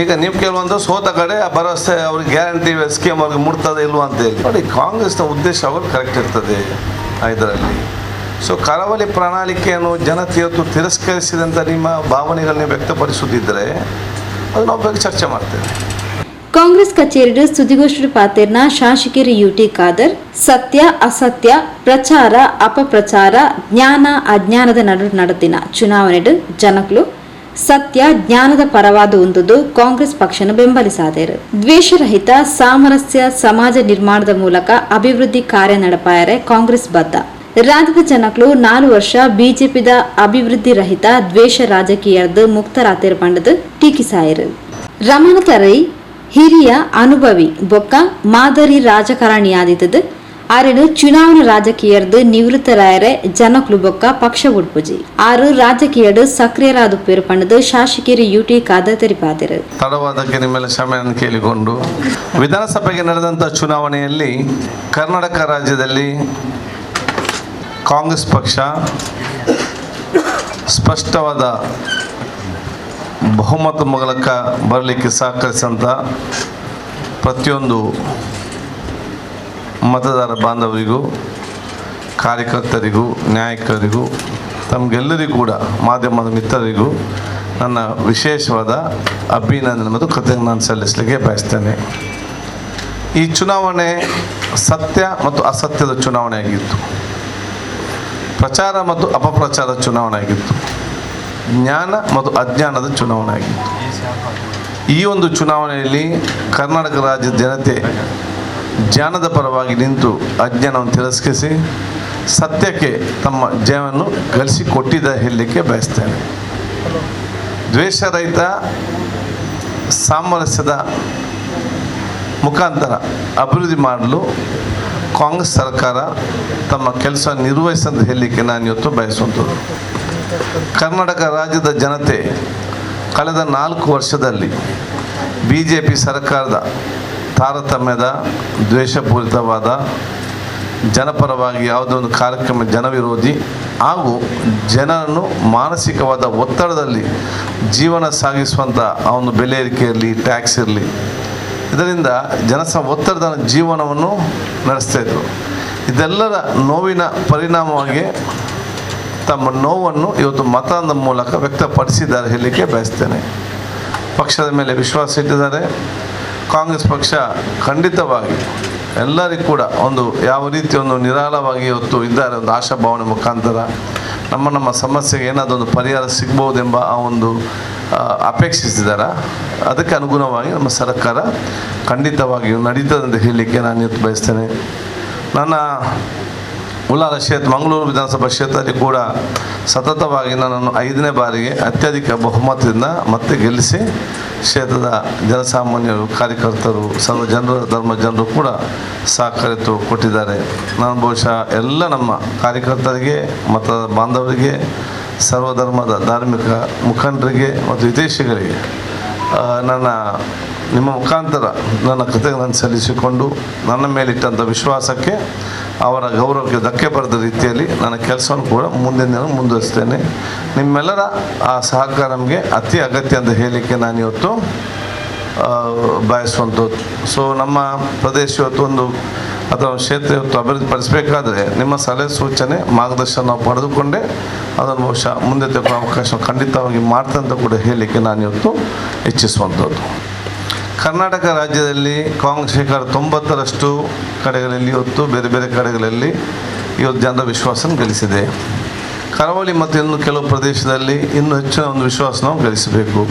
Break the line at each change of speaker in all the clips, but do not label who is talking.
ಈಗ ನೀವು ಕೆಲವೊಂದು ಸೋತ ಕಡೆ ಆ ಭರವಸೆ ಅವ್ರಿಗೆ ಗ್ಯಾರಂಟಿ ಸ್ಕೀಮ್ ಅವ್ರಿಗೆ ಮುಟ್ತದೆ ಇಲ್ವಾ ಅಂತೇಳಿ ನೋಡಿ. ಕಾಂಗ್ರೆಸ್ನ ಉದ್ದೇಶ ಅವರು ಕರೆಕ್ಟ್ ಇರ್ತದೆ ಇದರಲ್ಲಿ. ಸೊ ಕರಾವಳಿ ಪ್ರಣಾಳಿಕೆಯನ್ನು ಜನತೆ ಇವತ್ತು ತಿರಸ್ಕರಿಸಿದಂಥ ನಿಮ್ಮ ಭಾವನೆಗಳನ್ನ ವ್ಯಕ್ತಪಡಿಸುತ್ತಿದ್ದರೆ ಅದು ನಾವು ಬಗ್ಗೆ ಚರ್ಚೆ ಮಾಡ್ತೇವೆ.
ಕಾಂಗ್ರೆಸ್ ಕಚೇರಿ ಸುದ್ದಿಗೋಷ್ಠಿ ಪಾತೆರ್ನ ಶಾಸಕರು ಯುಟಿ ಖಾದರ್ ಸತ್ಯ ಅಸತ್ಯ ಪ್ರಚಾರ ಅಪಪ್ರಚಾರ ಜ್ಞಾನ ಅಜ್ಞಾನದ ನಡು ನಡೆದಿನ ಚುನಾವಣೆಡು ಜನಕಲು ಸತ್ಯ ಜ್ಞಾನದ ಪರವಾದ ಒಂದುದು ಕಾಂಗ್ರೆಸ್ ಪಕ್ಷನ ಬೆಂಬಲಿಸಾದರು. ದ್ವೇಷರಹಿತ ಸಾಮರಸ್ಯ ಸಮಾಜ ನಿರ್ಮಾಣದ ಮೂಲಕ ಅಭಿವೃದ್ಧಿ ಕಾರ್ಯ ನಡೆಪಾಯರೆ ಕಾಂಗ್ರೆಸ್ ಬದ್ಧ. ರಾಜ್ಯದ ಜನಕಲು 4 ವರ್ಷ ಬಿಜೆಪಿದ ಅಭಿವೃದ್ಧಿ ರಹಿತ ದ್ವೇಷ ರಾಜಕೀಯದ ಮುಕ್ತರಾತಿರ್ ಪಂಡದು ಟೀಕಿಸಾಯರು. ರಮಣತ ರೈ ಹಿರಿಯ ಅನುಭವಿ ಬೊಕ್ಕ ಮಾದರಿ ರಾಜಕಾರಣಿಯಾದಿದ್ದದು ಆರೇನು ಚುನಾವಣಾ ರಾಜಕೀಯದ ನಿವೃತ್ತರಾಯರೆ ಜನಕಲು ಬೊಕ್ಕ ಪಕ್ಷ ಉಡ್ಪುಜಿ ಆರು ರಾಜಕೀಯದ ಸಕ್ರಿಯರಾದ ಪೇರು ಪಂಡದು ಶಾಸಕರು ಯುಟಿ ಖಾದರ್ ತೆರಿಪಾದರು.
ತಡವಾದಕ್ಕೆ ನಿಮ್ಮೆಲ್ಲ ಕ್ಷಮೆಯನ್ನು ಕೇಳಿಕೊಂಡು ವಿಧಾನಸಭೆಗೆ ನಡೆದಂಥ ಚುನಾವಣೆಯಲ್ಲಿ ಕರ್ನಾಟಕ ರಾಜ್ಯದಲ್ಲಿ ಕಾಂಗ್ರೆಸ್ ಪಕ್ಷ ಸ್ಪಷ್ಟವಾದ ಬಹುಮತ ಮೂಲಕ ಬರಲಿಕ್ಕೆ ಸಹಕರಿಸಿದಂಥ ಪ್ರತಿಯೊಂದು ಮತದಾರ ಬಾಂಧವರಿಗೂ ಕಾರ್ಯಕರ್ತರಿಗೂ ನಾಯಕರಿಗೂ ತಮಗೆಲ್ಲರಿಗೂ ಕೂಡ ಮಾಧ್ಯಮದ ಮಿತ್ರರಿಗೂ ನನ್ನ ವಿಶೇಷವಾದ ಅಭಿನಂದನೆ ಮತ್ತು ಕೃತಜ್ಞತೆ ಸಲ್ಲಿಸಲಿಕ್ಕೆ ಬಯಸ್ತೇನೆ. ಈ ಚುನಾವಣೆ ಸತ್ಯ ಮತ್ತು ಅಸತ್ಯದ ಚುನಾವಣೆ ಆಗಿತ್ತು. ಪ್ರಚಾರ ಮತ್ತು ಅಪಪ್ರಚಾರದ ಚುನಾವಣೆ ಆಗಿತ್ತು. ಜ್ಞಾನ ಮತ್ತು ಅಜ್ಞಾನದ ಚುನಾವಣೆ ಆಗಿತ್ತು. ಈ ಒಂದು ಚುನಾವಣೆಯಲ್ಲಿ ಕರ್ನಾಟಕ ರಾಜ್ಯದ ಜನತೆ ಜ್ಞಾನದ ಪರವಾಗಿ ನಿಂತು ಅಜ್ಞಾನವನ್ನು ತಿರಸ್ಕರಿಸಿ ಸತ್ಯಕ್ಕೆ ತಮ್ಮ ಜಯವನ್ನು ಗಳಿಸಿಕೊಟ್ಟಿದ್ದ ಹೇಳಲಿಕ್ಕೆ ಬಯಸ್ತೇನೆ. ದ್ವೇಷರಹಿತ ಸಾಮರಸ್ಯದ ಮುಖಾಂತರ ಅಭಿವೃದ್ಧಿ ಮಾಡಲು ಕಾಂಗ್ರೆಸ್ ಸರ್ಕಾರ ತಮ್ಮ ಕೆಲಸ ನಿರ್ವಹಿಸಂತ ಹೇಳಲಿಕ್ಕೆ ನಾನು ಇವತ್ತು ಬಯಸುವಂಥದ್ದು. ಕರ್ನಾಟಕ ರಾಜ್ಯದ ಜನತೆ ಕಳೆದ 4 ವರ್ಷದಲ್ಲಿ BJP ಸರ್ಕಾರದ ತಾರತಮ್ಯದ ದ್ವೇಷಪೂರಿತವಾದ ಜನಪರವಾಗಿ ಯಾವುದೋ ಒಂದು ಕಾರ್ಯಕ್ರಮ ಜನವಿರೋಧಿ ಹಾಗೂ ಜನರನ್ನು ಮಾನಸಿಕವಾದ ಒತ್ತಡದಲ್ಲಿ ಜೀವನ ಸಾಗಿಸುವಂಥ ಆ ಒಂದು ಬೆಲೆ ಏರಿಕೆ ಇರಲಿ, ಟ್ಯಾಕ್ಸ್ ಇರಲಿ, ಇದರಿಂದ ಒತ್ತಡದ ಜೀವನವನ್ನು ನಡೆಸ್ತಾಯಿದ್ರು. ಇದೆಲ್ಲರ ನೋವಿನ ಪರಿಣಾಮವಾಗಿ ತಮ್ಮ ನೋವನ್ನು ಇವತ್ತು ಮತದ ಮೂಲಕ ವ್ಯಕ್ತಪಡಿಸಿದ್ದಾರೆ ಹೇಳಲಿಕ್ಕೆ ಬಯಸ್ತೇನೆ. ಪಕ್ಷದ ಮೇಲೆ ವಿಶ್ವಾಸ ಇಟ್ಟಿದ್ದಾರೆ. ಕಾಂಗ್ರೆಸ್ ಪಕ್ಷ ಖಂಡಿತವಾಗಿ ಎಲ್ಲರಿಗೂ ಕೂಡ ಒಂದು ಯಾವ ರೀತಿ ಒಂದು ನಿರಾಳವಾಗಿ ಇವತ್ತು ಇದ್ದಾರೆ, ಒಂದು ಆಶಾಭಾವನೆ ಮುಖಾಂತರ ನಮ್ಮ ಸಮಸ್ಯೆಗೆ ಏನಾದರೂ ಒಂದು ಪರಿಹಾರ ಸಿಗ್ಬೋದೆಂಬ ಆ ಒಂದು ಅಪೇಕ್ಷಿಸಿದ್ದಾರೆ. ಅದಕ್ಕೆ ಅನುಗುಣವಾಗಿ ನಮ್ಮ ಸರ್ಕಾರ ಖಂಡಿತವಾಗಿಯೂ ನಡೀತದೆ ಅಂತ ಹೇಳಲಿಕ್ಕೆ ನಾನು ಇವತ್ತು ಬಯಸ್ತೇನೆ. ನನ್ನ ಉಳ್ಳಾಲ ಕ್ಷೇತ್ರ ಮಂಗಳೂರು ವಿಧಾನಸಭಾ ಕ್ಷೇತ್ರದಲ್ಲಿ ಕೂಡ ಸತತವಾಗಿ ನನ್ನನ್ನು 5ನೇ ಬಾರಿಗೆ ಅತ್ಯಧಿಕ ಬಹುಮತದಿಂದ ಮತ್ತೆ ಗೆಲ್ಲಿಸಿ ಕ್ಷೇತ್ರದ ಜನಸಾಮಾನ್ಯರು, ಕಾರ್ಯಕರ್ತರು, ಸರ್ವ ಜನರು ಕೂಡ ಸಹಕರಿತು ಕೊಟ್ಟಿದ್ದಾರೆ. ನಾನು ಬಹುಶಃ ಎಲ್ಲ ನಮ್ಮ ಕಾರ್ಯಕರ್ತರಿಗೆ, ಮತ ಬಾಂಧವರಿಗೆ, ಸರ್ವಧರ್ಮದ ಧಾರ್ಮಿಕ ಮುಖಂಡರಿಗೆ ಮತ್ತು ಹಿತೈಷಿಗಳಿಗೆ ನಿಮ್ಮ ಮುಖಾಂತರ ನನ್ನ ಕೃತಜ್ಞತೆ ಸಲ್ಲಿಸಿಕೊಂಡು ನನ್ನ ಮೇಲಿಟ್ಟಂಥ ವಿಶ್ವಾಸಕ್ಕೆ, ಅವರ ಗೌರವಕ್ಕೆ ಧಕ್ಕೆ ಬರದ ರೀತಿಯಲ್ಲಿ ನನ್ನ ಕೆಲಸವನ್ನು ಕೂಡ ಮುಂದುವರಿಸ್ತೇನೆ. ನಿಮ್ಮೆಲ್ಲರ ಆ ಸಹಕಾರ ನಮಗೆ ಅತಿ ಅಗತ್ಯ ಅಂತ ಹೇಳಲಿಕ್ಕೆ ನಾನು ಇವತ್ತು ಬಯಸುವಂಥದ್ದು. ಸೊ ನಮ್ಮ ಪ್ರದೇಶ ಇವತ್ತು ಅಥವಾ ಕ್ಷೇತ್ರ ಇವತ್ತು ಅಭಿವೃದ್ಧಿಪಡಿಸಬೇಕಾದ್ರೆ ನಿಮ್ಮ ಸಲಹೆ ಸೂಚನೆ ಮಾರ್ಗದರ್ಶನ ನಾವು ಪಡೆದುಕೊಂಡೇ ಅದನ್ನು ಬಹುಶಃ ಮುಂದೆ ತೆಗೆದುಕೊಳ್ಳೋ ಅವಕಾಶ ಖಂಡಿತವಾಗಿ ಮಾಡ್ತಂತ ಕೂಡ ಹೇಳಲಿಕ್ಕೆ ನಾನು ಇವತ್ತು ಇಚ್ಛಿಸುವಂಥದ್ದು. ಕರ್ನಾಟಕ ರಾಜ್ಯದಲ್ಲಿ ಕಾಂಗ್ರೆಸ್ ಶೇಕಡ 90ರಷ್ಟು ಕಡೆಗಳಲ್ಲಿ ಇವತ್ತು ಬೇರೆ ಬೇರೆ ಕಡೆಗಳಲ್ಲಿ ಇವತ್ತು ಜನರ ವಿಶ್ವಾಸನ ಗಳಿಸಿದೆ. ಕರಾವಳಿ ಮತ್ತು ಇನ್ನು ಕೆಲವು ಪ್ರದೇಶದಲ್ಲಿ ಇನ್ನೂ ಹೆಚ್ಚಿನ ಒಂದು ವಿಶ್ವಾಸ ನಾವು ಗಳಿಸಬೇಕು.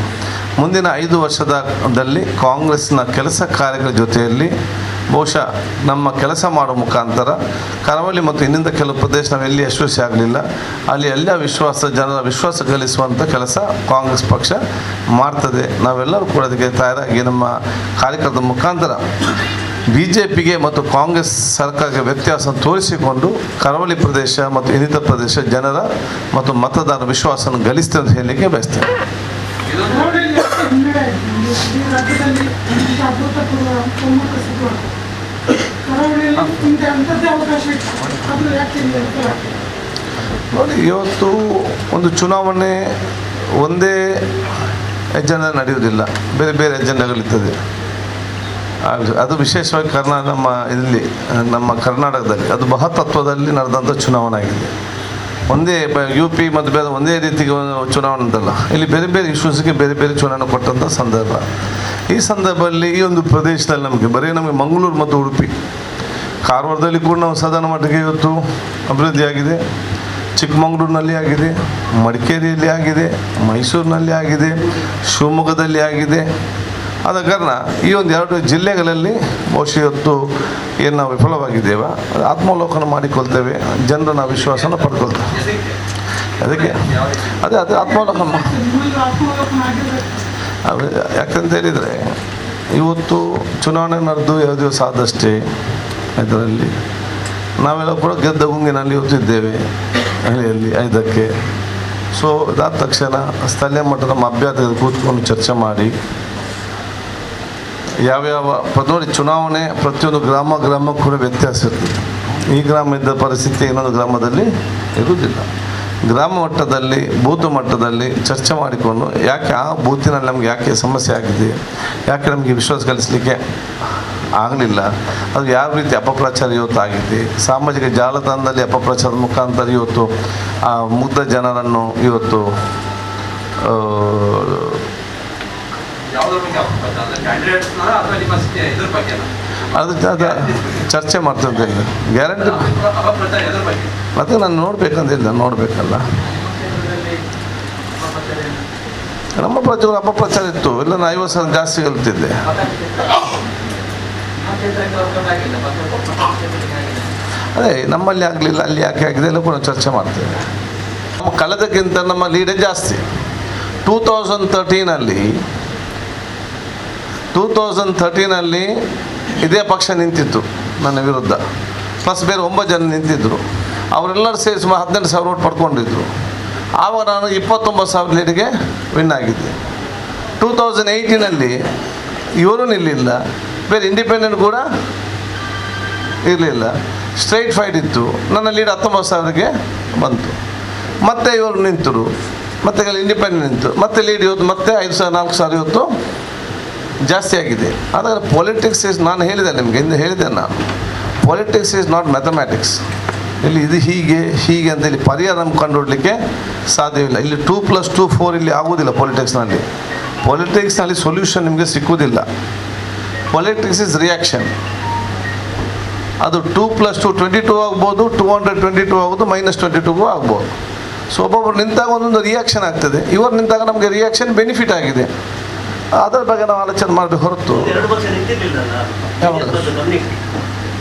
ಮುಂದಿನ 5 ವರ್ಷದಲ್ಲಿ ಕಾಂಗ್ರೆಸ್ನ ಕೆಲಸ ಕಾರ್ಯಗಳ ಜೊತೆಯಲ್ಲಿ ಬಹುಶಃ ನಮ್ಮ ಕೆಲಸ ಮಾಡೋ ಮುಖಾಂತರ ಕರಾವಳಿ ಮತ್ತು ಇನ್ನಿಂದ ಕೆಲವು ಪ್ರದೇಶ ನಾವು ಎಲ್ಲಿ ಯಶಸ್ವಿ ಆಗಲಿಲ್ಲ, ಅಲ್ಲಿ ಎಲ್ಲ ಜನರ ವಿಶ್ವಾಸ ಗಳಿಸುವಂಥ ಕೆಲಸ ಕಾಂಗ್ರೆಸ್ ಪಕ್ಷ ಮಾಡ್ತದೆ. ನಾವೆಲ್ಲರೂ ಕೂಡ ಅದಕ್ಕೆ ತಯಾರಾಗಿ ನಮ್ಮ ಕಾರ್ಯಕರ್ತರ ಮುಖಾಂತರ BJPಗೆ ಮತ್ತು ಕಾಂಗ್ರೆಸ್ ಸರ್ಕಾರಕ್ಕೆ ವ್ಯತ್ಯಾಸ ತೋರಿಸಿಕೊಂಡು ಕರಾವಳಿ ಪ್ರದೇಶ ಮತ್ತು ಇನ್ನಿತರ ಪ್ರದೇಶ ಜನರ ಮತ್ತು ಮತದಾರರ ವಿಶ್ವಾಸವನ್ನು ಗಳಿಸ್ತೇವೆ ಅಂತ ಹೇಳಲಿಕ್ಕೆ ಬಯಸ್ತೇನೆ. ನೋಡಿ, ಇವತ್ತು ಒಂದು ಚುನಾವಣೆ ಒಂದೇ ಎಜೆಂಡಾ ನಡೆಯುವುದಿಲ್ಲ, ಬೇರೆ ಬೇರೆ ಎಜೆಂಡಾಗಳಿರ್ತದೆ. ಅದು ವಿಶೇಷವಾಗಿ ನಮ್ಮ ಕರ್ನಾಟಕದಲ್ಲಿ ಅದು ಮಹತ್ತತ್ವದಲ್ಲಿ ನಡೆದಂಥ ಚುನಾವಣೆ ಆಗಿದೆ. ಒಂದೇ UP ಮತ್ತು ಬೇರೆ ಒಂದೇ ರೀತಿಗೆ ಚುನಾವಣೆ ಅಂತಲ್ಲ, ಇಲ್ಲಿ ಬೇರೆ ಬೇರೆ ಇಶ್ಯೂಸ್ಗೆ ಬೇರೆ ಬೇರೆ ಚುನಾವಣೆ ಕೊಟ್ಟಂಥ ಸಂದರ್ಭ. ಈ ಸಂದರ್ಭದಲ್ಲಿ ಈ ಒಂದು ಪ್ರದೇಶದಲ್ಲಿ ನಮಗೆ ಮಂಗಳೂರು ಮತ್ತು ಉಡುಪಿ, ಕಾರವಾರದಲ್ಲಿ ಕೂಡ ನಾವು ಸಾಧಾರಣ ಮಟ್ಟಿಗೆ ಇವತ್ತು ಅಭಿವೃದ್ಧಿ ಆಗಿದೆ. ಚಿಕ್ಕಮಗಳೂರಿನಲ್ಲಿ ಆಗಿದೆ, ಮಡಿಕೇರಿಯಲ್ಲಿ ಆಗಿದೆ, ಮೈಸೂರಿನಲ್ಲಿ ಆಗಿದೆ, ಶಿವಮೊಗ್ಗದಲ್ಲಿ ಆಗಿದೆ. ಆದ ಕಾರಣ ಈ ಒಂದು 2 ಜಿಲ್ಲೆಗಳಲ್ಲಿ ಬಹುಶಃ ಇವತ್ತು ಏನು ನಾವು ವಿಫಲವಾಗಿದ್ದೇವೆ, ಆತ್ಮಾವಲೋಕನ ಮಾಡಿಕೊಳ್ತೇವೆ, ಜನರ ನಾವು ವಿಶ್ವಾಸನ ಪಡ್ಕೊಳ್ತೇವೆ. ಅದಕ್ಕೆ ಅದೇ ಆತ್ಮಾವಲೋಕನ ಯಾಕಂತ ಹೇಳಿದರೆ ಇವತ್ತು ಚುನಾವಣೆ ನಡೆದು 2 ದಿವಸ ಆದಷ್ಟೇ. ಇದರಲ್ಲಿ ನಾವೆಲ್ಲ ಕೂಡ ಗೆದ್ದ ಗುಂಗಿನಲ್ಲಿ ಇವತ್ತಿದ್ದೇವೆ ಹಳ್ಳಿಯಲ್ಲಿ 5ಕ್ಕೆ. ಸೊ ಇದಾದ ತಕ್ಷಣ ಸ್ಥಳೀಯ ಮಟ್ಟದ ನಮ್ಮ ಅಭ್ಯರ್ಥಿಗಳು ಕೂತ್ಕೊಂಡು ಚರ್ಚೆ ಮಾಡಿ ಯಾವ್ಯಾವ ನೋಡಿ, ಚುನಾವಣೆ ಪ್ರತಿಯೊಂದು ಗ್ರಾಮಕ್ಕೂ ಕೂಡ ವ್ಯತ್ಯಾಸ ಇರ್ತದೆ. ಈ ಗ್ರಾಮ ಇದ್ದ ಪರಿಸ್ಥಿತಿ ಇನ್ನೊಂದು ಗ್ರಾಮದಲ್ಲಿ ಇರುವುದಿಲ್ಲ. ಗ್ರಾಮ ಮಟ್ಟದಲ್ಲಿ ಬೂತ್ ಮಟ್ಟದಲ್ಲಿ ಚರ್ಚೆ ಮಾಡಿಕೊಂಡು ಯಾಕೆ ಆ ಬೂತಿನಲ್ಲಿ ನಮಗೆ ಯಾಕೆ ಸಮಸ್ಯೆ ಆಗಿದೆ, ಯಾಕೆ ನಮಗೆ ವಿಶ್ವಾಸ ಗಳಿಸಲಿಕ್ಕೆ ಆಗಲಿಲ್ಲ, ಅದು ಯಾವ ರೀತಿ ಅಪಪ್ರಚಾರ ಇವತ್ತು ಆಗಿದೆ, ಸಾಮಾಜಿಕ ಜಾಲತಾಣದಲ್ಲಿ ಅಪಪ್ರಚಾರದ ಮುಖಾಂತರ ಇವತ್ತು ಆ ಮುಗ್ಧ ಜನರನ್ನು ಇವತ್ತು ಅದು ಚರ್ಚೆ ಮಾಡ್ತಂತ ಗ್ಯಾರಂಟಿ ಮತ್ತೆ ನಾನು ನೋಡ್ಬೇಕಂತಿಲ್ಲ, ನೋಡಬೇಕಲ್ಲ. ನಮ್ಮ ಪ್ರಚಾರ ಅಪಪ್ರಚಾರ ಇತ್ತು, ಇಲ್ಲ ನಾನು 50 ಸಾವಿರ ಜಾಸ್ತಿ ಕಲ್ತಿದ್ದೆ. ಅದೇ ನಮ್ಮಲ್ಲಿ ಆಗಲಿಲ್ಲ, ಅಲ್ಲಿ ಯಾಕೆ ಆಗಿದೆ ಎಲ್ಲ ಕೂಡ ಚರ್ಚೆ ಮಾಡ್ತೇವೆ. ನಮ್ಮ ಕಳೆದಕ್ಕಿಂತ ನಮ್ಮ ಲೀಡೇ ಜಾಸ್ತಿ. 2013ನಲ್ಲಿ ಇದೇ ಪಕ್ಷ ನಿಂತಿತ್ತು ನನ್ನ ವಿರುದ್ಧ, ಪ್ಲಸ್ ಬೇರೆ 9 ಜನ ನಿಂತಿದ್ದರು. ಅವರೆಲ್ಲರೂ ಸೇರಿ ಸುಮಾರು 18,000 ಓಟ್ ಪಡ್ಕೊಂಡಿದ್ರು. ಆವಾಗ ನಾನು 29,000 ಲೀಡ್ಗೆ ವಿನ್ ಆಗಿದ್ದೆ. 2018ನಲ್ಲಿ ಇವರು ನಿಲ್ಲಿಲ್ಲ, ಬೇರೆ ಇಂಡಿಪೆಂಡೆಂಟ್ ಕೂಡ ಇರಲಿಲ್ಲ, ಸ್ಟ್ರೈಟ್ ಫೈಟ್ ಇತ್ತು. ನನ್ನ ಲೀಡ್ 19,000ಗೆ ಬಂತು. ಮತ್ತೆ ಇವರು ನಿಂತರು, ಮತ್ತೆ ಇಂಡಿಪೆಂಡೆಂಟ್ ನಿಂತು, ಮತ್ತೆ ಲೀಡ್ ಇವತ್ತು ಮತ್ತೆ 5,000-4,000 ಇವತ್ತು ಜಾಸ್ತಿ ಆಗಿದೆ. ಆದರೆ ಪೊಲಿಟಿಕ್ಸ್ ಈಸ್, ನಾನು ಹೇಳಿದೆ ನಿಮಗೆ ಹಿಂದೆ ಹೇಳಿದೆ ನಾನು, ಪೊಲಿಟಿಕ್ಸ್ ಈಸ್ ನಾಟ್ ಮ್ಯಾಥಮ್ಯಾಟಿಕ್ಸ್. ಇಲ್ಲಿ ಇದು ಹೀಗೆ ಅಂತ ಇಲ್ಲಿ ಪರಿಹಾರ ನಮ್ಗೆ ಕಂಡುಹಿಡಲಿಕ್ಕೆ ಸಾಧ್ಯವಿಲ್ಲ. ಇಲ್ಲಿ 2+2 4 ಇಲ್ಲಿ ಆಗುವುದಿಲ್ಲ. ಪೊಲಿಟಿಕ್ಸ್ನಲ್ಲಿ ಸೊಲ್ಯೂಷನ್ ನಿಮಗೆ ಸಿಕ್ಕುವುದಿಲ್ಲ. Politics is reaction. ಅದು 2+2 22 ಆಗ್ಬೋದು, 222 ಆಗ್ಬೋದು, -22 ಆಗ್ಬೋದು. ಸೊ ಒಬ್ಬೊಬ್ಬರು ನಿಂತಾಗ ಒಂದೊಂದು ರಿಯಾಕ್ಷನ್ ಆಗ್ತದೆ. ಇವರು ನಿಂತಾಗ ನಮಗೆ ರಿಯಾಕ್ಷನ್ ಬೆನಿಫಿಟ್ ಆಗಿದೆ. ಅದರ ಬಗ್ಗೆ ನಾವು ಆಲೋಚನೆ ಮಾಡಬೇಕು ಹೊರತು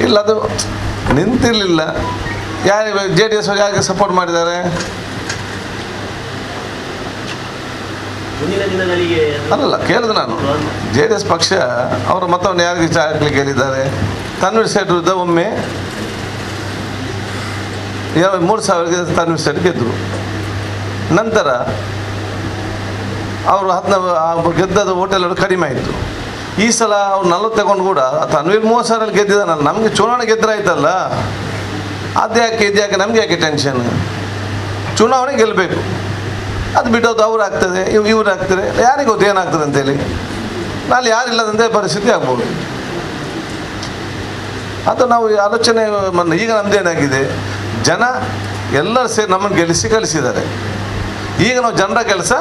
ಇಲ್ಲ, ಅದು ನಿಂತಿರಲಿಲ್ಲ. ಯಾರು JDS ಅವರು ಯಾರಿಗೆ ಸಪೋರ್ಟ್ ಮಾಡಿದ್ದಾರೆ? ಅಲ್ಲಲ್ಲ, ಕೇಳಿದೆ ನಾನು. JDS ಪಕ್ಷ ಅವರ ಮತವನ್ನು ಯಾರಿಗೆ ಹಾಕಲಿಕ್ಕೆ ಹೇಳಿದ್ದಾರೆ? ತನ್ವೀರ್ ಸೇಠ್ ವಿರುದ್ಧ ಒಮ್ಮೆ 3,000ಗೆ ತನ್ವೀರ್ ಸೇಠ್ ಗೆದ್ದರು. ನಂತರ ಅವರು 19 ಗೆದ್ದದ ಹೋಟೆಲ್ ಕಡಿಮೆ ಆಯಿತು. ಈ ಸಲ ಅವ್ರು 40 ತಗೊಂಡು ಕೂಡ ತನ್ವೀರ್ 30,000 ಗೆದ್ದಿದ್ದಾನಲ್ಲ, ನಮಗೆ ಚುನಾವಣೆ ಗೆದ್ದರಾಯ್ತಲ್ಲ, ಅದ್ಯಾಕೆ ಇದ್ಯಾಕೆ ನಮಗೆ ಯಾಕೆ ಟೆನ್ಷನ್? ಚುನಾವಣೆ ಗೆಲ್ಲಬೇಕು, ಅದು ಬಿಟ್ಟೋದು ಅವ್ರು ಆಗ್ತದೆ, ಇವ್ರು ಆಗ್ತಾರೆ, ಯಾರಿಗೆ ಗೊತ್ತು ಏನಾಗ್ತದೆ ಅಂತೇಳಿ. ನಾಳೆ ಯಾರಿಲ್ಲದಂತೆ ಪರಿಸ್ಥಿತಿ ಆಗ್ಬೋದು. ಅದು ನಾವು ಆಲೋಚನೆ ಈಗ ನಮ್ಮದೇನಾಗಿದೆ, ಜನ ಎಲ್ಲರೂ ಸೇರಿ ನಮ್ಮನ್ನು ಕಳಿಸಿದ್ದಾರೆ. ಈಗ ನಾವು ಜನರ ಕೆಲಸ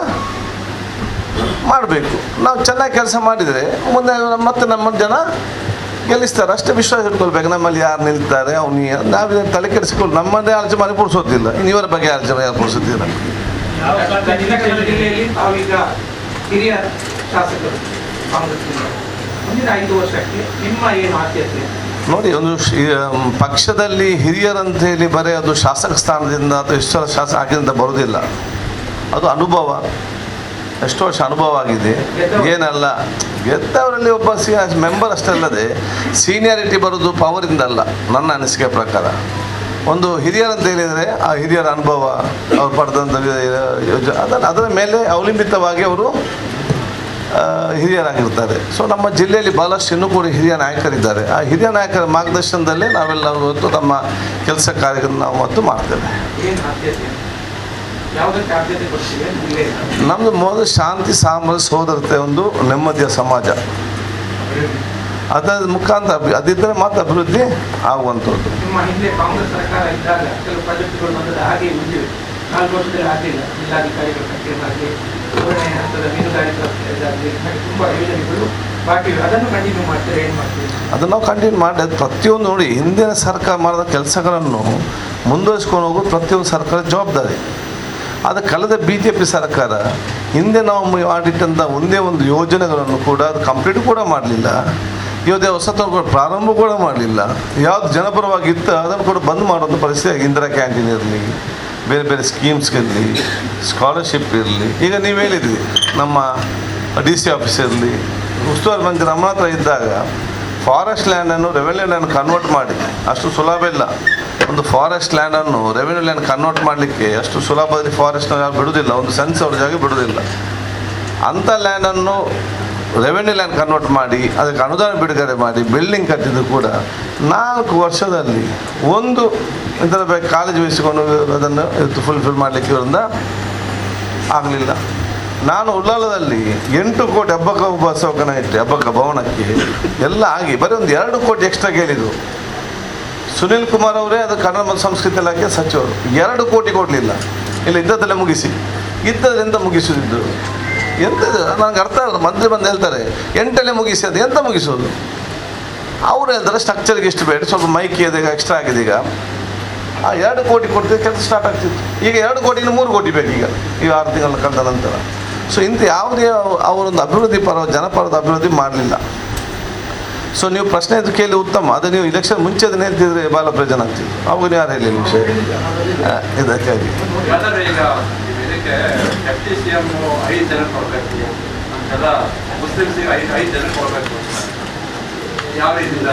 ಮಾಡಬೇಕು. ನಾವು ಚೆನ್ನಾಗಿ ಕೆಲಸ ಮಾಡಿದರೆ ಮುಂದೆ ಮತ್ತೆ ನಮ್ಮ ಜನ ಗೆಲ್ಲಿಸ್ತಾರೆ. ಅಷ್ಟೇ ವಿಶ್ವಾಸ ಇಟ್ಕೊಳ್ಬೇಕು. ನಮ್ಮಲ್ಲಿ ಯಾರು ನಿಲ್ತಾರೆ ಅವ್ನು ನಾವು ತಲೆ ಕೆಡಿಸ್ಕೊಂಡು ನಮ್ಮದೇ ಆಲೋಚನೆ ಮಾಡಿ ಪುಡ್ಸೋದಿಲ್ಲ, ಇನ್ನು ಇವರ ಬಗ್ಗೆ ಆಲೋಚನೆ ಯಾರು ಪುಡ್ಸೋದಿಲ್ಲ.
ಹಿರಿಯ ಶಾಸಕರು ಮುಂದಿನ 5 ವರ್ಷಕ್ಕೆ ನಿಮ್ಮ ಏನು ಆದ್ಯತೆ?
ನೋಡಿ, ಒಂದು ಪಕ್ಷದಲ್ಲಿ ಹಿರಿಯರಂತೇಳಿ ಬರೀ ಅದು ಶಾಸಕ ಸ್ಥಾನದಿಂದ ಅಥವಾ ಎಷ್ಟು ಶಾಸಕ ಆಗಿಂದ ಬರೋದಿಲ್ಲ. ಅದು ಅನುಭವ, ಎಷ್ಟೋ ವರ್ಷ ಅನುಭವ ಆಗಿದೆ. ಏನಲ್ಲ, ಗೆದ್ದವರಲ್ಲಿ ಒಬ್ಬ ಮೆಂಬರ್ ಅಷ್ಟೇ ಅಲ್ಲದೆ ಸೀನಿಯಾರಿಟಿ ಬರೋದು ಪವರಿಂದ ಅಲ್ಲ. ನನ್ನ ಅನಿಸಿಕೆ ಪ್ರಕಾರ ಒಂದು ಹಿರಿಯರಂತ ಹೇಳಿದರೆ ಆ ಹಿರಿಯರ ಅನುಭವ, ಅವ್ರು ಪಡೆದಂಥ ಅದರ ಮೇಲೆ ಅವಲಂಬಿತವಾಗಿ ಅವರು ಹಿರಿಯರಾಗಿರ್ತಾರೆ. ಸೊ ನಮ್ಮ ಜಿಲ್ಲೆಯಲ್ಲಿ ಭಾಳಷ್ಟು ಇನ್ನೂ ಕೂಡ ಹಿರಿಯ ನಾಯಕರಿದ್ದಾರೆ. ಆ ಹಿರಿಯ ನಾಯಕರ ಮಾರ್ಗದರ್ಶನದಲ್ಲೇ ನಾವೆಲ್ಲ ಇವತ್ತು ನಮ್ಮ ಕೆಲಸ ಕಾರ್ಯಗಳನ್ನು ನಾವು ಮತ್ತು ಮಾಡ್ತೇವೆ.
ಯಾವುದಕ್ಕೆ ಆದ್ಯತೆ ಕೊಡ್ತೀವಿ ಅಂತ ಇಲ್ಲೇ ಇದೆ.
ನಮ್ಮದು ಮೊದಲು ಶಾಂತಿ ಸಾಮರಸ್ಯ ಸೋದರತೆ, ಒಂದು ನೆಮ್ಮದಿಯ ಸಮಾಜ, ಅದರ ಮುಖಾಂತರ ಅದಿದ್ದರೆ ಮಾತ್ರ ಅಭಿವೃದ್ಧಿ ಆಗುವಂಥದ್ದು.
ನಿಮ್ಮ ಹಿಂದೆ ಕಾಂಗ್ರೆಸ್ ಸರ್ಕಾರ ಇದ್ದಾಗ ಕೆಲವು ಪ್ರಾಜೆಕ್ಟ್ಗಳು ಬಂದದ್ದು ಹಾಗೆ ಉಳಿದಿವೆ. 4 ವರ್ಷದಲ್ಲಿ ಆಗಲಿಲ್ಲ. ಜಿಲ್ಲಾಧಿಕಾರಿಗಳ ಕಚೇರಿಯಾಗಲಿ, 3ನೇ ಹಂತದ ಮೀನುಗಾರಿಕಾ ಇದಾಗಲಿ, ಹಾಗೆ ತುಂಬ ಯೋಜನೆಗಳು ಬಾಕಿ ಇವೆ. ಅದನ್ನು ಕಂಟಿನ್ಯೂ ಮಾಡ್ತಾರೆ, ಏನು ಮಾಡ್ತೀವಿ?
ಅದನ್ನು ನಾವು ಕಂಟಿನ್ಯೂ ಮಾಡಿ ಪ್ರತಿಯೊಂದು ನೋಡಿ, ಹಿಂದಿನ ಸರ್ಕಾರ ಮಾಡಿದ ಕೆಲಸಗಳನ್ನು ಮುಂದುವರಿಸ್ಕೊಂಡು ಹೋಗೋದು ಪ್ರತಿಯೊಂದು ಸರ್ಕಾರದ ಜವಾಬ್ದಾರಿ. ಅದು ಕಳೆದ BJP ಸರ್ಕಾರ ಹಿಂದೆ ನಾವು ಮಾಡಿಟ್ಟಂಥ ಒಂದೇ ಒಂದು ಯೋಜನೆಗಳನ್ನು ಕೂಡ ಅದು ಕಂಪ್ಲೀಟ್ ಕೂಡ ಮಾಡಲಿಲ್ಲ. ಯಾವುದೇ ಹೊಸತು ಕೂಡ ಪ್ರಾರಂಭ ಕೂಡ ಮಾಡಲಿಲ್ಲ. ಯಾವುದು ಜನಪರವಾಗಿತ್ತು ಅದನ್ನು ಕೂಡ ಬಂದ್ ಮಾಡೋದು ಪರಿಸ್ಥಿತಿ. ಇಂದಿರಾ ಕ್ಯಾಂಟೀನ್ ಇರಲಿ, ಬೇರೆ ಬೇರೆ ಸ್ಕೀಮ್ಸ್ ಇರಲಿ, ಸ್ಕಾಲರ್ಶಿಪ್ ಇರಲಿ. ಈಗ ನೀವು ಹೇಳಿದ್ರಿ, ನಮ್ಮ DC ಆಫೀಸ್ ಇರಲಿ, ಉಸ್ತುವಾರಿ ಮಂತ್ರಿ ನಮ್ಮ ಹತ್ರ ಇದ್ದಾಗ ಫಾರೆಸ್ಟ್ ಲ್ಯಾಂಡನ್ನು ರೆವೆನ್ಯೂ ಲ್ಯಾಂಡ್ ಕನ್ವರ್ಟ್ ಮಾಡಿ ಅಷ್ಟು ಸುಲಭ ಇಲ್ಲ. ಒಂದು ಫಾರೆಸ್ಟ್ ಲ್ಯಾಂಡನ್ನು ರೆವೆನ್ಯೂ ಲ್ಯಾಂಡ್ ಕನ್ವರ್ಟ್ ಮಾಡಲಿಕ್ಕೆ ಅಷ್ಟು ಸುಲಭದಲ್ಲಿ ಫಾರೆಸ್ಟ್ನ ಯಾರು ಬಿಡೋದಿಲ್ಲ, ಒಂದು ಸೆನ್ಸ್ ಅವ್ರ ಜಾಗ ಬಿಡೋದಿಲ್ಲ. ಅಂಥ ಲ್ಯಾಂಡನ್ನು ರೆವೆನ್ಯೂ ಲ್ಯಾಂಡ್ ಕನ್ವರ್ಟ್ ಮಾಡಿ ಅದಕ್ಕೆ ಅನುದಾನ ಬಿಡುಗಡೆ ಮಾಡಿ ಬಿಲ್ಡಿಂಗ್ ಕಟ್ಟಿದ್ದು ಕೂಡ 4 ವರ್ಷದಲ್ಲಿ ಒಂದು ಇದರ ಬಗ್ಗೆ ಕಾಳಜಿ ವಹಿಸಿಕೊಂಡು ಅದನ್ನು ಫುಲ್ಫಿಲ್ ಮಾಡಲಿಕ್ಕೆ ಇವರಿಂದ ಆಗಲಿಲ್ಲ. ನಾನು ಉಳ್ಳಾಲದಲ್ಲಿ 8 ಕೋಟಿ ಹಬ್ಬಕ್ಕ ಬಸವಕನ ಇಟ್ಟೆ, ಹಬ್ಬಕ್ಕ ಭವನಕ್ಕೆ ಎಲ್ಲ ಆಗಿ ಬರೀ ಒಂದು 2 ಕೋಟಿ ಎಕ್ಸ್ಟ್ರಾ ಕೇಳಿದರು. ಸುನಿಲ್ ಕುಮಾರ್ ಅವರೇ ಅದು ಕನ್ನಡ ಮತ್ತು ಸಂಸ್ಕೃತಿ ಇಲಾಖೆ ಸಚಿವರು. 2 ಕೋಟಿ ಕೊಡಲಿಲ್ಲ. ಇಲ್ಲ, ಇದ್ದದಲ್ಲೇ ಮುಗಿಸಿ, ಇದ್ದದ್ರಿಂದ ಮುಗಿಸೋದಿದ್ದು ಎಂಥದ್ದು ನನಗೆ ಅರ್ಥ ಆಗಲ್ಲ. ಮಂತ್ರಿ ಬಂದು ಹೇಳ್ತಾರೆ 8ಅಲ್ಲೇ ಮುಗಿಸಿ, ಅದು ಎಂತ ಮುಗಿಸೋದು? ಅವ್ರು ಹೇಳ್ತಾರೆ ಸ್ಟ್ರಕ್ಚರ್ಗೆ ಇಷ್ಟು ಬೇಡ, ಸ್ವಲ್ಪ ಮೈಕಿ ಅದೀಗ ಎಕ್ಸ್ಟ್ರಾ ಆಗಿದೆ. ಈಗ ಆ 2 ಕೋಟಿ ಕೊಡ್ತಿದ್ದೆ ಕೆಲಸ ಸ್ಟಾರ್ಟ್ ಆಗ್ತಿತ್ತು. ಈಗ 2 ಕೋಟಿಯಿಂದ 3 ಕೋಟಿ ಬೇಕು ಈಗ 6 ತಿಂಗಳ ಕಳೆದ ನಂತರ. ಸೊ ಇಂಥ ಯಾವುದೇ ಅವರೊಂದು ಅಭಿವೃದ್ಧಿ ಜನಪರದ ಅಭಿವೃದ್ಧಿ ಮಾಡಲಿಲ್ಲ. ಸೊ ನೀವು ಪ್ರಶ್ನೆ ಇದು ಕೇಳಿ ಉತ್ತಮ. ಅದು ನೀವು ಇಲೆಕ್ಷನ್ ಮುಂಚೆ ಅದನ್ನ ಹೇಳ್ತಿದ್ರೆ ಭಾಳ ಪ್ರಯೋಜನ ಆಗ್ತಿತ್ತು. ಅವಾಗ ಯಾರು ಹೇಳಿಲ್ಲ ವಿಷಯ ಇದಕ್ಕಾಗಿ.
ಈಗ ಇದಕ್ಕೆ FTCM 5 ಜನ ಕೊಡಬೇಕು ಅಂತೆಲ್ಲ, ಮುಸ್ಲಿಮ್ಸಿಗೆ 5 ಜನ ಕೊಡಬೇಕು. ಯಾವ ರೀತಿಯಿಂದ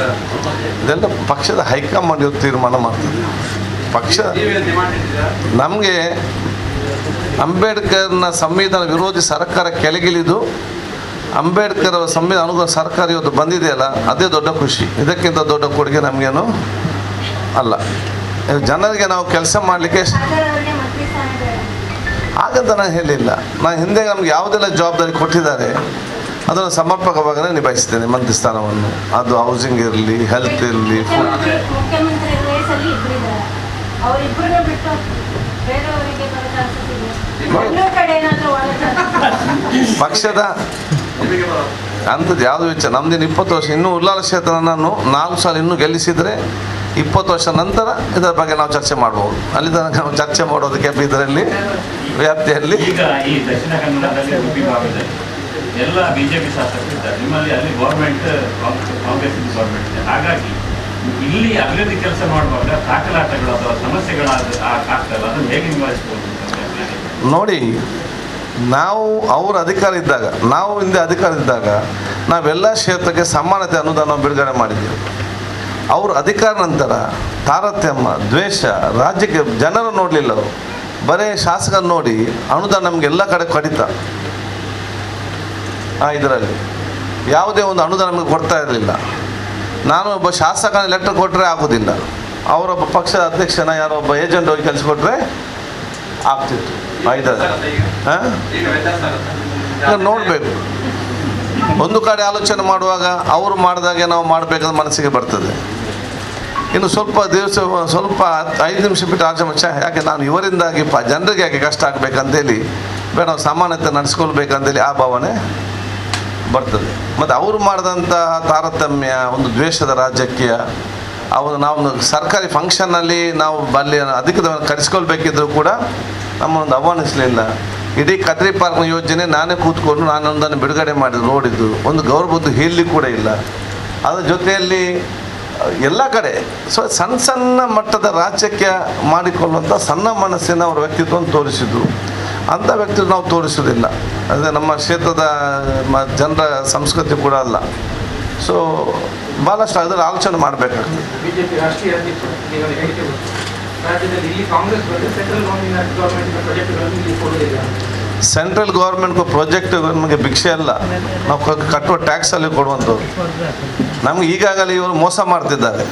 ಇದೆಲ್ಲ ಪಕ್ಷದ ಹೈಕಮಾಂಡ್ ಇವತ್ತು ತೀರ್ಮಾನ ಮಾಡ್ತದೆ. ಪಕ್ಷ ನಮಗೆ ಅಂಬೇಡ್ಕರ್ನ ಸಂವಿಧಾನ ವಿರೋಧಿ ಸರ್ಕಾರ ಕೆಳಗಿಳಿದು ಅಂಬೇಡ್ಕರ್ ಅವರ ಸಂವಿಧಾನ ಅನುಗುಣ ಸರ್ಕಾರ ಇವತ್ತು ಬಂದಿದೆಯಲ್ಲ, ಅದೇ ದೊಡ್ಡ ಖುಷಿ. ಇದಕ್ಕಿಂತ ದೊಡ್ಡ ಕೊಡುಗೆ ನಮಗೇನು ಅಲ್ಲ. ಜನರಿಗೆ ನಾವು ಕೆಲಸ ಮಾಡಲಿಕ್ಕೆ ಹಾಗಂತ ನಾನು ಹೇಳಿಲ್ಲ. ನಾನು ಹಿಂದೆ ನಮ್ಗೆ ಯಾವುದೆಲ್ಲ ಜವಾಬ್ದಾರಿ ಕೊಟ್ಟಿದ್ದಾರೆ ಅದನ್ನು ಸಮರ್ಪಕವಾಗಿ ನಿಭಾಯಿಸ್ತೇನೆ. ಮಂತ್ರಿ ಸ್ಥಾನವನ್ನು, ಅದು ಹೌಸಿಂಗ್ ಇರಲಿ, ಹೆಲ್ತ್ ಇರಲಿ, ಫುಡ್. ಪಕ್ಷದ ಅಂಥದ್ದು ಯಾವುದು ವಿಚಾರ ನಮ್ದೇನು 20 ವರ್ಷ ಇನ್ನೂ ಉಳ್ಳಾಲ ಕ್ಷೇತ್ರ ನಾನು 4 ಸಾಲ ಇನ್ನೂ ಗೆಲ್ಲಿಸಿದರೆ 20 ವರ್ಷ ನಂತರ ಇದರ ಬಗ್ಗೆ ನಾವು ಚರ್ಚೆ ಮಾಡ್ಬೋದು. ಅಲ್ಲಿ ತನಕ ನಾವು ಚರ್ಚೆ ಮಾಡೋದಕ್ಕೆ ಇದರಲ್ಲಿ ವ್ಯಾಪ್ತಿಯಲ್ಲಿ
ಈಗ ಈ ದಕ್ಷಿಣ ಕನ್ನಡದಲ್ಲಿ ಉಡುಪಿ ಭಾಗದಲ್ಲಿ ಎಲ್ಲ BJP ಶಾಸಕರು ಇದ್ದಾರೆ. ನಿಮ್ಮಲ್ಲಿ ಅಲ್ಲಿ ಗೌರ್ಮೆಂಟ್ ಕಾಂಗ್ರೆಸ್ ಗೌರ್ಮೆಂಟ್ ಇದೆ. ಹಾಗಾಗಿ ಇಲ್ಲಿ ಅಭಿವೃದ್ಧಿ ಕೆಲಸ ಮಾಡುವಾಗ ದಾಖಲಾಟಗಳು ಅಥವಾ ಸಮಸ್ಯೆಗಳಾದ ಆಗ್ತಲ್ಲ, ಅದನ್ನು ಹೇಗೆ ನಿವಾರಿಸಬಹುದು?
ನೋಡಿ, ನಾವು ಅವ್ರ ಅಧಿಕಾರ ಇದ್ದಾಗ, ನಾವು ಹಿಂದೆ ಅಧಿಕಾರ ಇದ್ದಾಗ ನಾವೆಲ್ಲ ಕ್ಷೇತ್ರಕ್ಕೆ ಸಮಾನತೆ ಅನುದಾನ ಬಿಡುಗಡೆ ಮಾಡಿದ್ದೀವಿ. ಅವ್ರ ಅಧಿಕಾರ ನಂತರ ತಾರತಮ್ಯ, ದ್ವೇಷ, ರಾಜ್ಯಕ್ಕೆ ಜನರು ನೋಡಲಿಲ್ಲ. ಅವರು ಬರೀ ಶಾಸಕರ ನೋಡಿ ಅನುದಾನ ನಮಗೆಲ್ಲ ಕಡೆ ಕಡಿತ. ಇದರಲ್ಲಿ ಯಾವುದೇ ಒಂದು ಅನುದಾನ ನಮಗೆ ಕೊಡ್ತಾ ಇರಲಿಲ್ಲ. ನಾನು ಒಬ್ಬ ಶಾಸಕನ ಲೆಟರ್ ಕೊಟ್ಟರೆ ಆಗೋದಿಲ್ಲ, ಅವರೊಬ್ಬ ಪಕ್ಷದ ಅಧ್ಯಕ್ಷನ ಯಾರೊಬ್ಬ ಏಜೆಂಟ್ ಹೋಗಿ ಕೆಲಸ ಕೊಟ್ಟರೆ ಆಗ್ತಿತ್ತು. ನೋಡಬೇಕು, ಒಂದು ಕಡೆ ಆಲೋಚನೆ ಮಾಡುವಾಗ ಅವರು ಮಾಡಿದಾಗೆ ನಾವು ಮಾಡಬೇಕಂತ ಮನಸ್ಸಿಗೆ ಬರ್ತದೆ. ಇನ್ನು ಸ್ವಲ್ಪ ದಿವಸ, ಸ್ವಲ್ಪ 5 ನಿಮಿಷ ಬಿಟ್ಟು ಆಚೆ ಯಾಕೆ ನಾನು ಇವರಿಂದಾಗಿ ಜನರಿಗೆ ಯಾಕೆ ಕಷ್ಟ ಆಗಬೇಕಂತೇಳಿ ಬೇಡ, ನಾವು ಸಮಾನತೆ ನಡೆಸ್ಕೊಳ್ಬೇಕಂತೇಳಿ ಆ ಭಾವನೆ ಬರ್ತದೆ. ಮತ್ತು ಅವರು ಮಾಡಿದಂಥ ತಾರತಮ್ಯ, ಒಂದು ದ್ವೇಷದ ರಾಜಕೀಯ, ನಾವು ಸರ್ಕಾರಿ ಫಂಕ್ಷನ್ನಲ್ಲಿ ನಾವು ಅಲ್ಲಿ ಅಧಿಕೃತವಾಗಿ ಕರೆಸ್ಕೊಳ್ಬೇಕಿದ್ರು ಕೂಡ ನಮ್ಮೊಂದು ಆಹ್ವಾನಿಸಲಿಲ್ಲ. ಇಡೀ ಕದ್ರಿ ಪಾರ್ಕ್ನ ಯೋಜನೆ ನಾನೇ ಕೂತ್ಕೊಂಡು ನಾನೊಂದನ್ನು ಬಿಡುಗಡೆ ಮಾಡಿದ ರೋಡಿದ್ದು ಒಂದು ಗೌರವದ್ದು ಹೇಳಲಿ ಕೂಡ ಇಲ್ಲ. ಅದರ ಜೊತೆಯಲ್ಲಿ ಎಲ್ಲ ಕಡೆ ಸಣ್ಣ ಸಣ್ಣ ಮಟ್ಟದ ರಾಜಕೀಯ ಮಾಡಿಕೊಳ್ಳುವಂಥ ಸಣ್ಣ ಮನಸ್ಸಿನ ಅವರ ವ್ಯಕ್ತಿತ್ವವನ್ನು ತೋರಿಸಿದ್ರು. ಅಂಥ ವ್ಯಕ್ತಿ ನಾವು ತೋರಿಸೋದಿಲ್ಲ. ಅದೇ ನಮ್ಮ ಕ್ಷೇತ್ರದ ಜನರ ಸಂಸ್ಕೃತಿ ಕೂಡ ಅಲ್ಲ. ಸೊ ಭಾಳಷ್ಟು ಅದರ ಆಲೋಚನೆ ಮಾಡಬೇಕಾಗ್ತದೆ.
BJP ರಾಷ್ಟ್ರೀಯ ಅಧ್ಯಕ್ಷರು ರಾಜ್ಯದಲ್ಲಿ ಇಲ್ಲಿ ಕಾಂಗ್ರೆಸ್ ಬಂದರೆ ಸೆಂಟ್ರಲ್ ಗೌರ್ಮೆಂಟ್ ಪ್ರಾಜೆಕ್ಟ್ಗಳನ್ನು ಇಲ್ಲಿ ಕೊಡೋದಿಲ್ಲ.
ಸೆಂಟ್ರಲ್ ಗೌರ್ಮೆಂಟ್ಗೂ ಪ್ರಾಜೆಕ್ಟ್ ನಮಗೆ ಭಿಕ್ಷೆ ಅಲ್ಲ, ನಾವು ಕಟ್ಟುವ ಟ್ಯಾಕ್ಸಲ್ಲಿ ಕೊಡುವಂಥದ್ದು. ನಮಗೆ ಈಗಾಗಲೇ ಇವರು ಮೋಸ ಮಾಡ್ತಿದ್ದಾರೆ.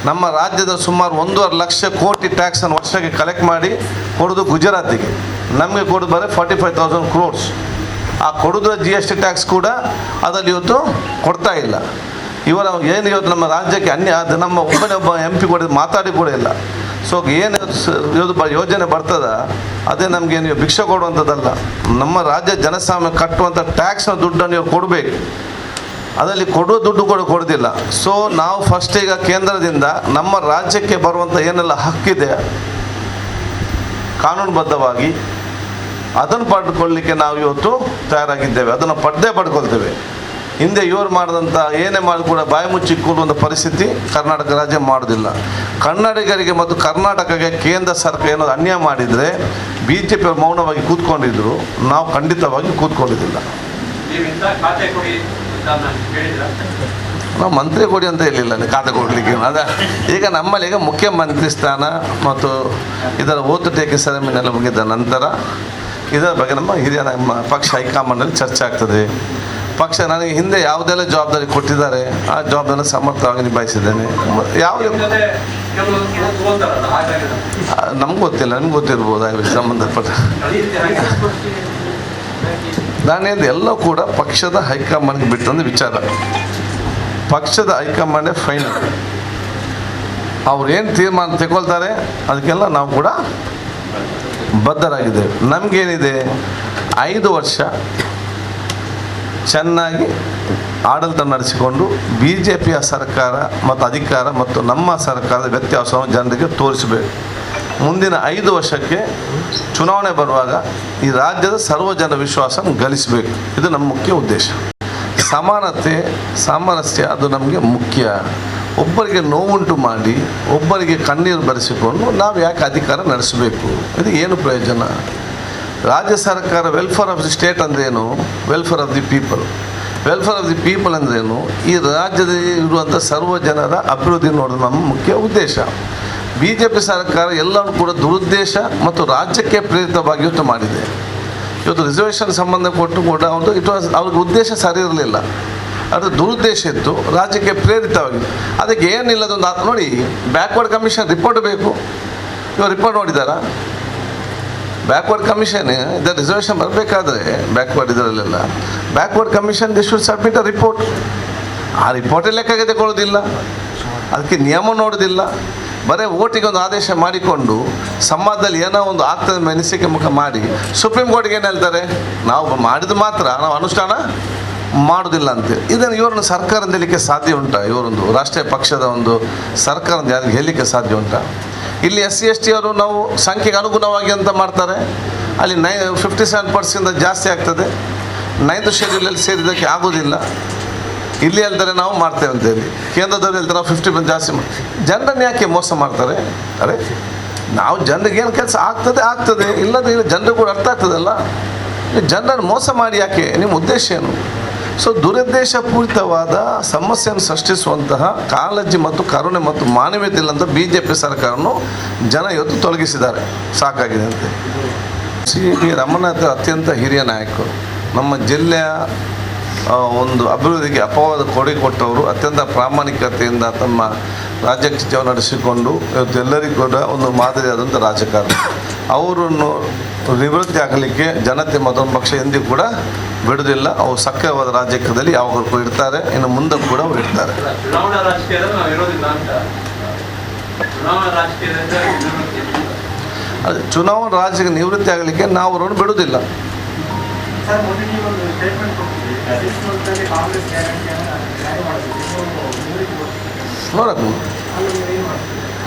ನಮ್ಮ ರಾಜ್ಯದ ಸುಮಾರು 1.5 ಲಕ್ಷ ಕೋಟಿ ಟ್ಯಾಕ್ಸನ್ನು ವರ್ಷಕ್ಕೆ ಕಲೆಕ್ಟ್ ಮಾಡಿ ಕೊಡೋದು ಗುಜರಾತಿಗೆ. ನಮಗೆ ಕೊಡೋದು ಬರೀ 45,000 crores. ಆ ಕೊಡೋದ್ರ GST ಟ್ಯಾಕ್ಸ್ ಕೂಡ ಅದರಲ್ಲಿ ಇವತ್ತು ಕೊಡ್ತಾ ಇಲ್ಲ. ಇವರ ಏನು ಇವತ್ತು ನಮ್ಮ ರಾಜ್ಯಕ್ಕೆ ಅದು ನಮ್ಮ ಒಬ್ಬನೇ ಒಬ್ಬ MP ಕೂಡ ಮಾತಾಡಿ ಕೂಡ ಇಲ್ಲ. ಸೊ ಏನು ಯೋಜನೆ ಬರ್ತದ ಅದೇ ನಮಗೆ ನೀವು ಭಿಕ್ಷೆ ಕೊಡುವಂಥದ್ದಲ್ಲ. ನಮ್ಮ ರಾಜ್ಯ ಜನಸಾಮಾನ್ಯ ಕಟ್ಟುವಂಥ ಟ್ಯಾಕ್ಸ್ನ ದುಡ್ಡನ್ನು ನೀವು ಕೊಡಬೇಕು. ಅದರಲ್ಲಿ ಕೊಡುವ ದುಡ್ಡು ಕೂಡ ಕೊಡೋದಿಲ್ಲ. ಸೊ ನಾವು ಫಸ್ಟ್ ಈಗ ಕೇಂದ್ರದಿಂದ ನಮ್ಮ ರಾಜ್ಯಕ್ಕೆ ಬರುವಂಥ ಏನೆಲ್ಲ ಹಕ್ಕಿದೆ ಕಾನೂನುಬದ್ಧವಾಗಿ ಅದನ್ನು ಪಡ್ಕೊಳ್ಳಿಕ್ಕೆ ನಾವು ಇವತ್ತು ತಯಾರಾಗಿದ್ದೇವೆ. ಅದನ್ನು ಪಡ್ಕೊಳ್ತೇವೆ. ಹಿಂದೆ ಇವರು ಮಾಡಿದಂಥ ಏನೇ ಮಾಡಿ ಕೂಡ ಬಾಯಿ ಮುಚ್ಚಿ ಕೂಡುವಂಥ ಪರಿಸ್ಥಿತಿ ಕರ್ನಾಟಕ ರಾಜ್ಯ ಮಾಡೋದಿಲ್ಲ. ಕನ್ನಡಿಗರಿಗೆ ಮತ್ತು ಕರ್ನಾಟಕಕ್ಕೆ ಕೇಂದ್ರ ಸರ್ಕಾರ ಏನಾದ್ರು ಅನ್ಯಾಯ ಮಾಡಿದರೆ BJP ಮೌನವಾಗಿ ಕೂತ್ಕೊಂಡಿದ್ರು, ನಾವು ಖಂಡಿತವಾಗಿ ಕೂತ್ಕೊಂಡಿದ್ದಿಲ್ಲ. ನಾವು ಮಂತ್ರಿ ಕೊಡಿ ಅಂತ ಹೇಳಿಲ್ಲ, ಖಾತೆ ಕೊಡಲಿಕ್ಕೆ. ಈಗ ನಮ್ಮಲ್ಲಿ ಈಗ ಮುಖ್ಯಮಂತ್ರಿ ಸ್ಥಾನ ಮತ್ತು ಇದರ ಓತು ಟೇಕೆ ಸೆರೆಮನಿ ಎಲ್ಲ ಮುಗಿದ ನಂತರ ಇದರ ಬಗ್ಗೆ ನಮ್ಮ ಹಿರಿಯ ನಮ್ಮ ಪಕ್ಷ ಹೈಕಮಾಂಡಲ್ಲಿ ಚರ್ಚೆ ಆಗ್ತದೆ. ಪಕ್ಷ ನನಗೆ ಹಿಂದೆ ಯಾವುದೆಲ್ಲ ಜವಾಬ್ದಾರಿ ಕೊಟ್ಟಿದ್ದಾರೆ ಆ ಜವಾಬ್ದಾರಿನ ಸಮರ್ಥವಾಗಿ ನಿಭಾಯಿಸಿದ್ದೇನೆ. ನಮ್ಗೆ ಗೊತ್ತಿಲ್ಲ, ನಿಮ್ಗೆ ಗೊತ್ತಿರ್ಬೋದು ಅದಕ್ಕೆ ಸಂಬಂಧಪಟ್ಟ. ನಾನೇನು ಎಲ್ಲ ಕೂಡ ಪಕ್ಷದ ಹೈಕಮಾಂಡ್ಗೆ ಬಿಟ್ಟಂದು ವಿಚಾರ. ಪಕ್ಷದ ಹೈಕಮಾಂಡೇ ಫೈನಲ್. ಅವ್ರು ಏನು ತೀರ್ಮಾನ ತಗೊಳ್ತಾರೆ ಅದಕ್ಕೆಲ್ಲ ನಾವು ಕೂಡ ಬದ್ಧರಾಗಿದ್ದೇವೆ. ನಮಗೇನಿದೆ 5 ವರ್ಷ ಚೆನ್ನಾಗಿ ಆಡಳಿತ ನಡೆಸಿಕೊಂಡು BJPಯ ಸರ್ಕಾರ ಮತ್ತು ಅಧಿಕಾರ ಮತ್ತು ನಮ್ಮ ಸರ್ಕಾರದ ವ್ಯತ್ಯಾಸವನ್ನು ಜನರಿಗೆ ತೋರಿಸಬೇಕು. ಮುಂದಿನ 5 ವರ್ಷಕ್ಕೆ ಚುನಾವಣೆ ಬರುವಾಗ ಈ ರಾಜ್ಯದ ಸರ್ವಜನ ವಿಶ್ವಾಸ ಗಳಿಸಬೇಕು. ಇದು ನಮ್ಮ ಮುಖ್ಯ ಉದ್ದೇಶ. ಸಮಾನತೆ ಸಾಮರಸ್ಯ ಅದು ನಮಗೆ ಮುಖ್ಯ. ಒಬ್ಬರಿಗೆ ನೋವುಂಟು ಮಾಡಿ ಒಬ್ಬರಿಗೆ ಕಣ್ಣೀರು ಬರೆಸಿಕೊಂಡು ನಾವು ಯಾಕೆ ಅಧಿಕಾರ ನಡೆಸಬೇಕು? ಇದು ಏನು ಪ್ರಯೋಜನ? ರಾಜ್ಯ ಸರ್ಕಾರ ವೆಲ್ಫೇರ್ ಆಫ್ ದಿ ಸ್ಟೇಟ್ ಅಂದ್ರೇನು? Welfare of the people. Welfare of the people ಅಂದ್ರೇನು? ಈ ರಾಜ್ಯದಲ್ಲಿ ಇರುವಂಥ ಸರ್ವ ಜನರ ಅಭಿವೃದ್ಧಿ ನೋಡೋದು ನಮ್ಮ ಮುಖ್ಯ ಉದ್ದೇಶ. BJP ಸರ್ಕಾರ ಎಲ್ಲವೂ ಕೂಡ ದುರುದ್ದೇಶ ಮತ್ತು ರಾಜ್ಯಕ್ಕೆ ಪ್ರೇರಿತವಾಗಿ ಇವತ್ತು ಮಾಡಿದೆ. ಇವತ್ತು ರಿಸರ್ವೇಷನ್ ಸಂಬಂಧ ಕೊಟ್ಟು ಕೂಡ ಅವ್ರಿಗೆ ಉದ್ದೇಶ ಸರಿ ಇರಲಿಲ್ಲ, ಅದು ದುರುದ್ದೇಶ ಇತ್ತು, ರಾಜ್ಯಕ್ಕೆ ಪ್ರೇರಿತವಾಗಿದೆ. ಅದಕ್ಕೆ ಏನಿಲ್ಲದೊಂದು ನೋಡಿ, ಬ್ಯಾಕ್ವರ್ಡ್ ಕಮಿಷನ್ ರಿಪೋರ್ಟ್ ಬೇಕು. ಇವಾಗ ರಿಪೋರ್ಟ್ ನೋಡಿದಾರಾ? ಬ್ಯಾಕ್ವರ್ಡ್ ಕಮಿಷನ್ ಇದರ ರಿಸರ್ವೇಷನ್ ಬರಬೇಕಾದ್ರೆ ಬ್ಯಾಕ್ವರ್ಡ್ ಇದರಲ್ಲೆಲ್ಲ backward commission the should submit a report. ಆ ರಿಪೋರ್ಟೇ ಲೆಕ್ಕಕ್ಕೆ ತಗೊಳ್ಳೋದಿಲ್ಲ, ಅದಕ್ಕೆ ನಿಯಮ ನೋಡೋದಿಲ್ಲ. ಬರೀ ಓಟಿಗೆ ಒಂದು ಆದೇಶ ಮಾಡಿಕೊಂಡು ಸಮಾಜದಲ್ಲಿ ಏನೋ ಒಂದು ಆಗ್ತದೆ ಮೆನಿಸಿಕೆ ಮುಖ ಮಾಡಿ ಸುಪ್ರೀಂ ಕೋರ್ಟ್ಗೆ ಏನು ಹೇಳ್ತಾರೆ, ನಾವು ಮಾಡಿದ ಮಾತ್ರ ನಾವು ಅನುಷ್ಠಾನ ಮಾಡೋದಿಲ್ಲ ಅಂತೇಳಿ. ಇದನ್ನು ಇವರನ್ನು ಸರ್ಕಾರ ಅಂತ ಹೇಳಲಿಕ್ಕೆ ಸಾಧ್ಯ ಉಂಟಾ? ಇವರೊಂದು ರಾಷ್ಟ್ರೀಯ ಪಕ್ಷದ ಒಂದು ಸರ್ಕಾರ ಅಂತ ಯಾರಿಗೆ ಹೇಳಲಿಕ್ಕೆ ಸಾಧ್ಯ ಉಂಟಾ? ಇಲ್ಲಿ SC/ST ಅವರು ನಾವು ಸಂಖ್ಯೆಗೆ ಅನುಗುಣವಾಗಿ ಅಂತ ಮಾಡ್ತಾರೆ, ಅಲ್ಲಿ 57% ಜಾಸ್ತಿ ಆಗ್ತದೆ. 9th ಶೆಡ್ಯೂಲಲ್ಲಿ ಸೇರಿದ್ದಕ್ಕೆ ಆಗೋದಿಲ್ಲ. ಇಲ್ಲಿ ಹೇಳ್ತಾರೆ ನಾವು ಮಾಡ್ತೇವೆ ಅಂತೇಳಿ, ಕೇಂದ್ರದವ್ರು ಹೇಳ್ತಾರೆ ನಾವು 50% ಜಾಸ್ತಿ ಜನರನ್ನು ಯಾಕೆ ಮೋಸ ಮಾಡ್ತಾರೆ? ಅರೆ ನಾವು ಜನರಿಗೆ ಏನು ಕೆಲಸ ಆಗ್ತದೆ ಇಲ್ಲದೆ ಜನರಿಗೆ ಕೂಡ ಅರ್ಥ ಆಗ್ತದಲ್ಲ. ಜನರನ್ನು ಮೋಸ ಮಾಡಿ ಯಾಕೆ? ನಿಮ್ಮ ಉದ್ದೇಶ ಏನು? ಸೊ ದುರುದ್ದೇಶಪೂರಿತವಾದ ಸಮಸ್ಯೆಯನ್ನು ಸೃಷ್ಟಿಸುವಂತಹ ಕಾಳಜಿ ಮತ್ತು ಕರುಣೆ ಮತ್ತು ಮಾನವೀಯತೆ ಇಲ್ಲಂತ BJP ಸರ್ಕಾರವನ್ನು ಜನ ಇವತ್ತು ತೊಲಗಿಸಿದ್ದಾರೆ. ಸಾಕಾಗಿದೆ ಅಂತ. CP ರಮನಾಥ್ ಅತ್ಯಂತ ಹಿರಿಯ ನಾಯಕರು, ನಮ್ಮ ಜಿಲ್ಲೆಯ ಒಂದು ಅಭಿವೃದ್ಧಿಗೆ ಅಪವಾದ ಕೊಡುಗೆ ಕೊಟ್ಟವರು. ಅತ್ಯಂತ ಪ್ರಾಮಾಣಿಕತೆಯಿಂದ ತಮ್ಮ ರಾಜ್ಯಕ್ಕೆ ನಡೆಸಿಕೊಂಡು ಇವತ್ತು ಎಲ್ಲರಿಗೂ ಕೂಡ ಒಂದು ಮಾದರಿಯಾದಂಥ ರಾಜಕಾರಣ. ಅವರನ್ನು ನಿವೃತ್ತಿ ಆಗಲಿಕ್ಕೆ ಜನತೆ ಮತ್ತೊಂದು ಪಕ್ಷ ಎಂದಿಗೂ ಕೂಡ ಬಿಡುವುದಿಲ್ಲ. ಅವರು ಸಕ್ರಿಯವಾದ ರಾಜಕೀಯದಲ್ಲಿ ಯಾವಾಗಲೂ ಇರ್ತಾರೆ, ಇನ್ನು ಮುಂದೆ ಕೂಡ ಅವರು ಇರ್ತಾರೆ.
ಚುನಾವಣಾ ರಾಜಕೀಯದಲ್ಲಿ ನಾವು ಇರೋದಿಲ್ಲ ಅಂತ. ಚುನಾವಣಾ ರಾಜಕೀಯದಿಂದ
ಅದು ಚುನಾವಣಾ ರಾಜಕೀಯ ನಿವೃತ್ತಿ ಆಗಲಿಕ್ಕೆ ನಾವು ಅವರನ್ನು ಬಿಡುವುದಿಲ್ಲ.
ಸರ್, ಮೊನ್ನೆ ನೀವು ಒಂದು ಸ್ಟೇಟ್ಮೆಂಟ್ ಕೊಟ್ಟಿದ್ದೀರಿ, ಕಾಂಗ್ರೆಸ್ ಗ್ಯಾರಂಟಿಯನ್ನು ಜಾರಿ ಮಾಡೋದು
ನೋಡಕ್ಕೆ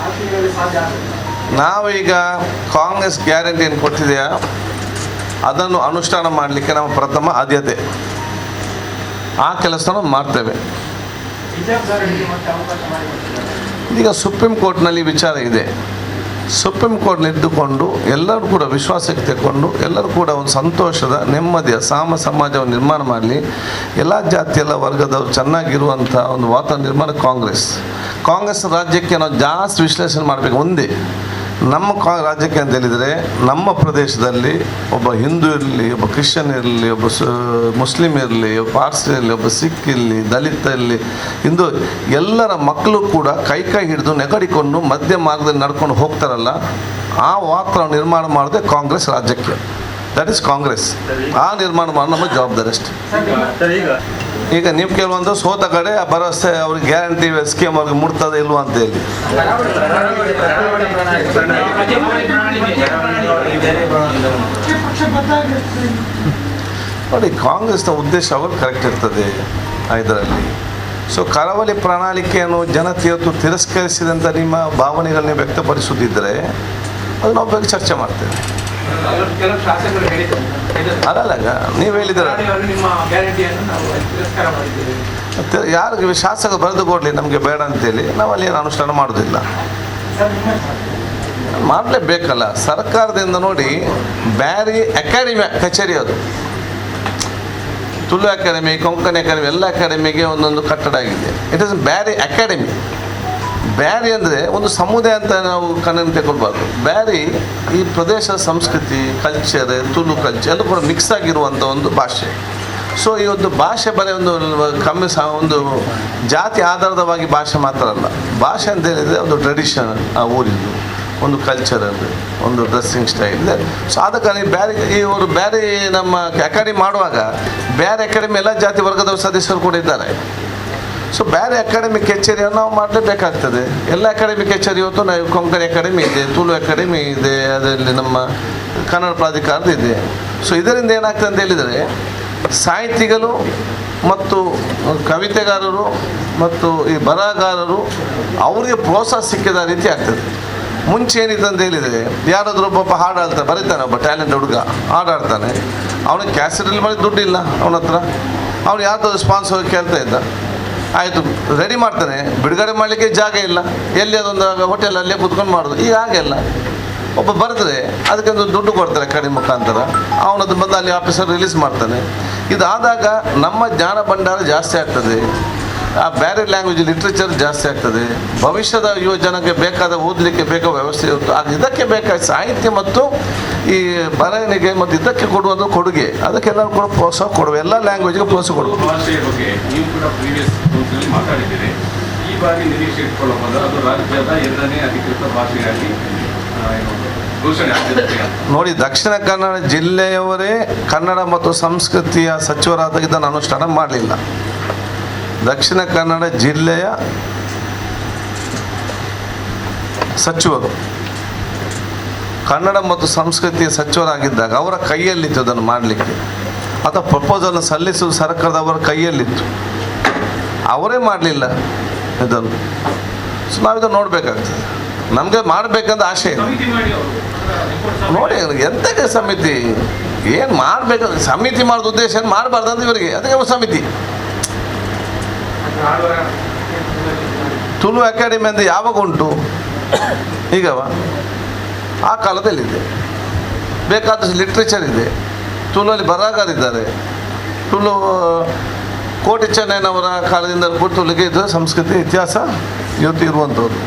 ನಾವೀಗ ಕಾಂಗ್ರೆಸ್ ಗ್ಯಾರಂಟಿ ಏನು ಕೊಟ್ಟಿದೆಯಾ ಅದನ್ನು ಅನುಷ್ಠಾನ ಮಾಡಲಿಕ್ಕೆ ನಮ್ಮ ಪ್ರಥಮ ಆದ್ಯತೆ. ಆ ಕೆಲಸನ ಮಾಡ್ತೇವೆ. ಈಗ ಸುಪ್ರೀಂ ಕೋರ್ಟ್ನಲ್ಲಿ ವಿಚಾರ ಇದೆ. ಸುಪ್ರೀಂ ಕೋರ್ಟ್ನ ಇದ್ದುಕೊಂಡು ಎಲ್ಲರೂ ಕೂಡ ವಿಶ್ವಾಸಕ್ಕೆ ತೆಗೆದುಕೊಂಡು ಎಲ್ಲರೂ ಕೂಡ ಒಂದು ಸಂತೋಷದ ನೆಮ್ಮದಿಯ ಸಮಾಜವನ್ನು ನಿರ್ಮಾಣ ಮಾಡಲಿ, ಎಲ್ಲ ಜಾತಿ ಎಲ್ಲ ವರ್ಗದವರು ಚೆನ್ನಾಗಿರುವಂಥ ಒಂದು ವಾತಾವರಣ ನಿರ್ಮಾಣ ಕಾಂಗ್ರೆಸ್ ರಾಜ್ಯಕ್ಕೆ ನಾವು ಜಾಸ್ತಿ ವಿಶ್ಲೇಷಣೆ ಮಾಡಬೇಕು. ಒಂದೇ ನಮ್ಮ ರಾಜ್ಯಕ್ಕೆ ಅಂತ ಹೇಳಿದರೆ ನಮ್ಮ ಪ್ರದೇಶದಲ್ಲಿ ಒಬ್ಬ ಹಿಂದೂ ಇರಲಿ, ಒಬ್ಬ ಕ್ರಿಶ್ಚಿಯನ್ ಇರಲಿ, ಒಬ್ಬ ಮುಸ್ಲಿಮ್ ಇರಲಿ, ಒಬ್ಬ ಪಾರ್ಸಿ ಇರಲಿ, ಒಬ್ಬ ಸಿಖ್ ಇರಲಿ, ದಲಿತ ಇರಲಿ, ಹಿಂದೂ ಎಲ್ಲರ ಮಕ್ಕಳು ಕೂಡ ಕೈ ಹಿಡಿದು ನೆಗಡಿಕೊಂಡು ಮಧ್ಯ ಮಾರ್ಗದಲ್ಲಿ ನಡ್ಕೊಂಡು ಹೋಗ್ತಾರಲ್ಲ, ಆ ವಾತಾವರಣ ನಿರ್ಮಾಣ ಮಾಡೋದೇ ಕಾಂಗ್ರೆಸ್ ರಾಜ್ಯಕ್ಕೆ. That is Congress. ಆ ನಿರ್ಮಾಣ ಮಾಡೋ ನಮ್ಮ ಜವಾಬ್ದಾರಿ ಅಷ್ಟೇ. ಈಗ ನೀವು ಕೆಲವೊಂದು ಸೋತ ಕಡೆ ಆ ಭರವಸೆ ಅವ್ರಿಗೆ ಗ್ಯಾರಂಟಿ ಸ್ಕೀಮ್ ಅವ್ರಿಗೆ ಮುಟ್ತದೆ ಇಲ್ವಾ ಅಂತ ಹೇಳಿ. ನೋಡಿ, ಕಾಂಗ್ರೆಸ್ನ ಉದ್ದೇಶ ಅವರು ಕರೆಕ್ಟ್ ಇರ್ತದೆ ಇದರಲ್ಲಿ. ಸೊ ಕರಾವಳಿ ಪ್ರಣಾಳಿಕೆಯನ್ನು ಜನತೆಯತ್ತು ತಿರಸ್ಕರಿಸಿದಂಥ ನಿಮ್ಮ ಭಾವನೆಗಳನ್ನ ವ್ಯಕ್ತಪಡಿಸುತ್ತಿದ್ದರೆ ಅದು ನಾವು ಬಗ್ಗೆ ಚರ್ಚೆ ಮಾಡ್ತೇವೆ.
ಕೆಲವು ಶಾಸಕರು ಹೇಳಿದ್ದಾರೆ,
ಅಲ್ಲ ನೀವು ಹೇಳಿದ್ರೆ
ನಿಮ್ಮ ಗ್ಯಾರಂಟಿಯನ್ನು ನಾವು ತಿರಸ್ಕಾರ ಮಾಡಿದ್ದೇವೆ.
ಯಾರಿಗೆ ಶಾಸಕ ಬರೆದು ಕೊಡಲಿ ನಮಗೆ ಬೇಡ ಅಂತೇಳಿ ನಾವು ಅಲ್ಲಿ ಏನು ಅನುಷ್ಠಾನ ಮಾಡೋದಿಲ್ಲ. ಮಾಡಲೇಬೇಕಲ್ಲ ಸರ್ಕಾರದಿಂದ. ನೋಡಿ, ಬ್ಯಾರಿ ಅಕಾಡೆಮಿ ಕಚೇರಿ ಅದು. ತುಳು ಅಕಾಡೆಮಿ, ಕೊಂಕಣಿ ಅಕಾಡೆಮಿ, ಎಲ್ಲ ಅಕಾಡೆಮಿಗೆ ಒಂದೊಂದು ಕಟ್ಟಡ ಆಗಿದೆ. It is Beary academy. Beary ಅಂದರೆ ಒಂದು ಸಮುದಾಯ ಅಂತ ನಾವು ಕಣ್ಣನ್ನು ತಗೊಳ್ಬಾರ್ದು. ಬ್ಯಾರಿ ಈ ಪ್ರದೇಶದ ಸಂಸ್ಕೃತಿ, ಕಲ್ಚರ್, ತುಳು ಕಲ್ಚರ್ ಎಲ್ಲ ಕೂಡ ಮಿಕ್ಸ್ ಆಗಿರುವಂಥ ಒಂದು ಭಾಷೆ. ಸೊ ಈ ಒಂದು ಭಾಷೆ ಬರೀ ಒಂದು ಕಮ್ಮಿ ಒಂದು ಜಾತಿ ಆಧಾರದವಾಗಿ ಭಾಷೆ ಮಾತ್ರ ಅಲ್ಲ. ಭಾಷೆ ಅಂತ ಹೇಳಿದರೆ ಒಂದು ಟ್ರೆಡಿಷನ್, ಆ ಊರಿದ್ದು ಒಂದು ಕಲ್ಚರಲ್, ಒಂದು ಡ್ರೆಸ್ಸಿಂಗ್ ಸ್ಟೈಲ್ ಇದೆ. ಸೊ ಅದಕ್ಕೆ ಇವರು ಬ್ಯಾರಿ ನಮ್ಮ ಅಕಾಡೆಮಿ ಮಾಡುವಾಗ ಬ್ಯಾರಿ ಅಕಾಡೆಮಿ ಎಲ್ಲ ಜಾತಿ ವರ್ಗದ ಸದಸ್ಯರು ಕೂಡ ಇದ್ದಾರೆ. ಸೊ ಬೇರೆ ಅಕಾಡೆಮಿ ಕಚೇರಿಯನ್ನು ನಾವು ಮಾಡಲೇಬೇಕಾಗ್ತದೆ. ಎಲ್ಲ ಅಕಾಡೆಮಿ ಕಚೇರಿ ಇವತ್ತು ನಾವು ಕೊಂಕಣಿ ಅಕಾಡೆಮಿ ಇದೆ, ತುಳು ಅಕಾಡೆಮಿ ಇದೆ, ಅದರಲ್ಲಿ ನಮ್ಮ ಕನ್ನಡ ಪ್ರಾಧಿಕಾರದ ಇದೆ. ಸೊ ಇದರಿಂದ ಏನಾಗ್ತದೆ ಅಂತ ಹೇಳಿದರೆ ಸಾಹಿತಿಗಳು ಮತ್ತು ಕವಿತೆಗಾರರು ಮತ್ತು ಈ ಬರಹಗಾರರು ಅವರಿಗೆ ಪ್ರೋತ್ಸಾಹ ಸಿಕ್ಕಿದ ರೀತಿ ಆಗ್ತದೆ. ಮುಂಚೆ ಏನಿದೆ ಅಂತ ಹೇಳಿದರೆ ಯಾರಾದರೂ ಒಬ್ಬ ಹಾಡು ಆಡ್ತಾನೆ, ಬರೀತಾನೆ, ಒಬ್ಬ ಟ್ಯಾಲೆಂಟ್ ಹುಡುಗ ಹಾಡಾಡ್ತಾನೆ, ಅವನಿಗೆ ಕ್ಯಾಸೆಟಲ್ಲಿ ಮಾಡಿ ದುಡ್ಡಿಲ್ಲ ಅವನ ಹತ್ರ, ಅವ್ನು ಯಾರ್ದಾದ್ರು ಸ್ಪಾನ್ಸರ್ ಕೇಳ್ತಾ ಇದ್ದ, ಆಯಿತು ರೆಡಿ ಮಾಡ್ತಾನೆ, ಬಿಡುಗಡೆ ಮಾಡಲಿಕ್ಕೆ ಜಾಗ ಇಲ್ಲ, ಎಲ್ಲಿ ಅದೊಂದು ಹೋಟೆಲಲ್ಲೇ ಕೂತ್ಕೊಂಡು ಮಾಡೋದು. ಈಗ ಹಾಗೆಲ್ಲ ಒಬ್ಬ ಬರೆದ್ರೆ ಅದಕ್ಕೊಂದು ದುಡ್ಡು ಕೊಡ್ತಾರೆ ಕಡಿಮೆ ಮುಖಾಂತರ, ಅವನದು ಬಂದು ಅಲ್ಲಿ ಆಫೀಸರ್ ರಿಲೀಸ್ ಮಾಡ್ತಾನೆ. ಇದಾದಾಗ ನಮ್ಮ ಜ್ಞಾನ ಭಂಡಾರ ಜಾಸ್ತಿ ಆಗ್ತದೆ, ಆ ಬೇರೆ ಲ್ಯಾಂಗ್ವೇಜ್ ಲಿಟ್ರೇಚರ್ ಜಾಸ್ತಿ ಆಗ್ತದೆ, ಭವಿಷ್ಯದ ಯುವ ಜನಕ್ಕೆ ಬೇಕಾದ ಓದಲಿಕ್ಕೆ ಬೇಕಾದ ವ್ಯವಸ್ಥೆ ಇರುತ್ತೆ. ಆಗ ಇದಕ್ಕೆ ಬೇಕಾದ ಸಾಹಿತ್ಯ ಮತ್ತು ಈ ಬರವಣಿಗೆ ಮತ್ತು ಇದಕ್ಕೆ ಕೊಡುವಂಥ ಕೊಡುಗೆ, ಅದಕ್ಕೆಲ್ಲರೂ ಕೂಡ ಪ್ರೋತ್ಸಾಹ ಕೊಡುವ, ಎಲ್ಲ ಲ್ಯಾಂಗ್ವೇಜ್ಗೆ ಪ್ರೋತ್ಸಾಹ ಕೊಡುವ.
ಭಾಷೆಯ ಬಗ್ಗೆ ನೀವು ಕೂಡ ಪ್ರೀವಿಯಸ್ ಕೌನ್ಸಿಲಲ್ಲಿ ಮಾತಾಡಿದ್ದೀರಿ. ಈ ಬಾರಿ ನಿರೀಕ್ಷೆ ಇಟ್ಕೊಳ್ಳಬಹುದು, ಅದು ರಾಜ್ಯದ 2ನೇ ಅಧಿಕೃತ ಭಾಷೆಯಾಗಿ ಘೋಷಣೆ ಆಗ್ತಿದೆ.
ನೋಡಿ, ದಕ್ಷಿಣ ಕನ್ನಡ ಜಿಲ್ಲೆಯವರೇ ಕನ್ನಡ ಮತ್ತು ಸಂಸ್ಕೃತಿಯ ಸಚಿವರಾದಾಗ ಇದನ್ನು ಅನುಷ್ಠಾನ ಮಾಡಲಿಲ್ಲ. ದಕ್ಷಿಣ ಕನ್ನಡ ಜಿಲ್ಲೆಯ ಸಚಿವರು ಕನ್ನಡ ಮತ್ತು ಸಂಸ್ಕೃತಿಯ ಸಚಿವರಾಗಿದ್ದಾಗ ಅವರ ಕೈಯಲ್ಲಿತ್ತು ಅದನ್ನು ಮಾಡಲಿಕ್ಕೆ, ಅಥವಾ ಪ್ರಪೋಸಲ್ನ ಸಲ್ಲಿಸುವುದು ಸರ್ಕಾರದವರ ಕೈಯಲ್ಲಿತ್ತು. ಅವರೇ ಮಾಡಲಿಲ್ಲ ಇದನ್ನು. ಸೊ ನಾವಿದನ್ನು ನೋಡಬೇಕಾಗ್ತದೆ. ನಮಗೆ ಮಾಡಬೇಕಂತ ಆಸೆ ಇದೆ. ನೋಡಿ, ಎಂತಕ್ಕೆ ಸಮಿತಿ ಏನು ಮಾಡಬೇಕಂದ್ರೆ ಸಮಿತಿ ಮಾಡೋದು ಉದ್ದೇಶ ಏನು ಮಾಡಬಾರ್ದಂತ ಇವರಿಗೆ, ಅದಕ್ಕೆ ಸಮಿತಿ. ತುಳು ಅಕಾಡೆಮಿ ಅಂತ ಯಾವಾಗ ಉಂಟು? ಈಗವ ಆ ಕಾಲದಲ್ಲಿದೆ. ಬೇಕಾದಷ್ಟು ಲಿಟ್ರೇಚರ್ ಇದೆ, ತುಳುವಲ್ಲಿ ಬರಹಗಾರಿದ್ದಾರೆ. ತುಳು ಕೋಟಿ ಚೆನ್ನೈನವರ ಕಾಲದಿಂದ ತುಳುಗೆ ಇದು ಸಂಸ್ಕೃತಿ ಇತಿಹಾಸ ಇವತ್ತು ಇರುವಂಥದ್ದು.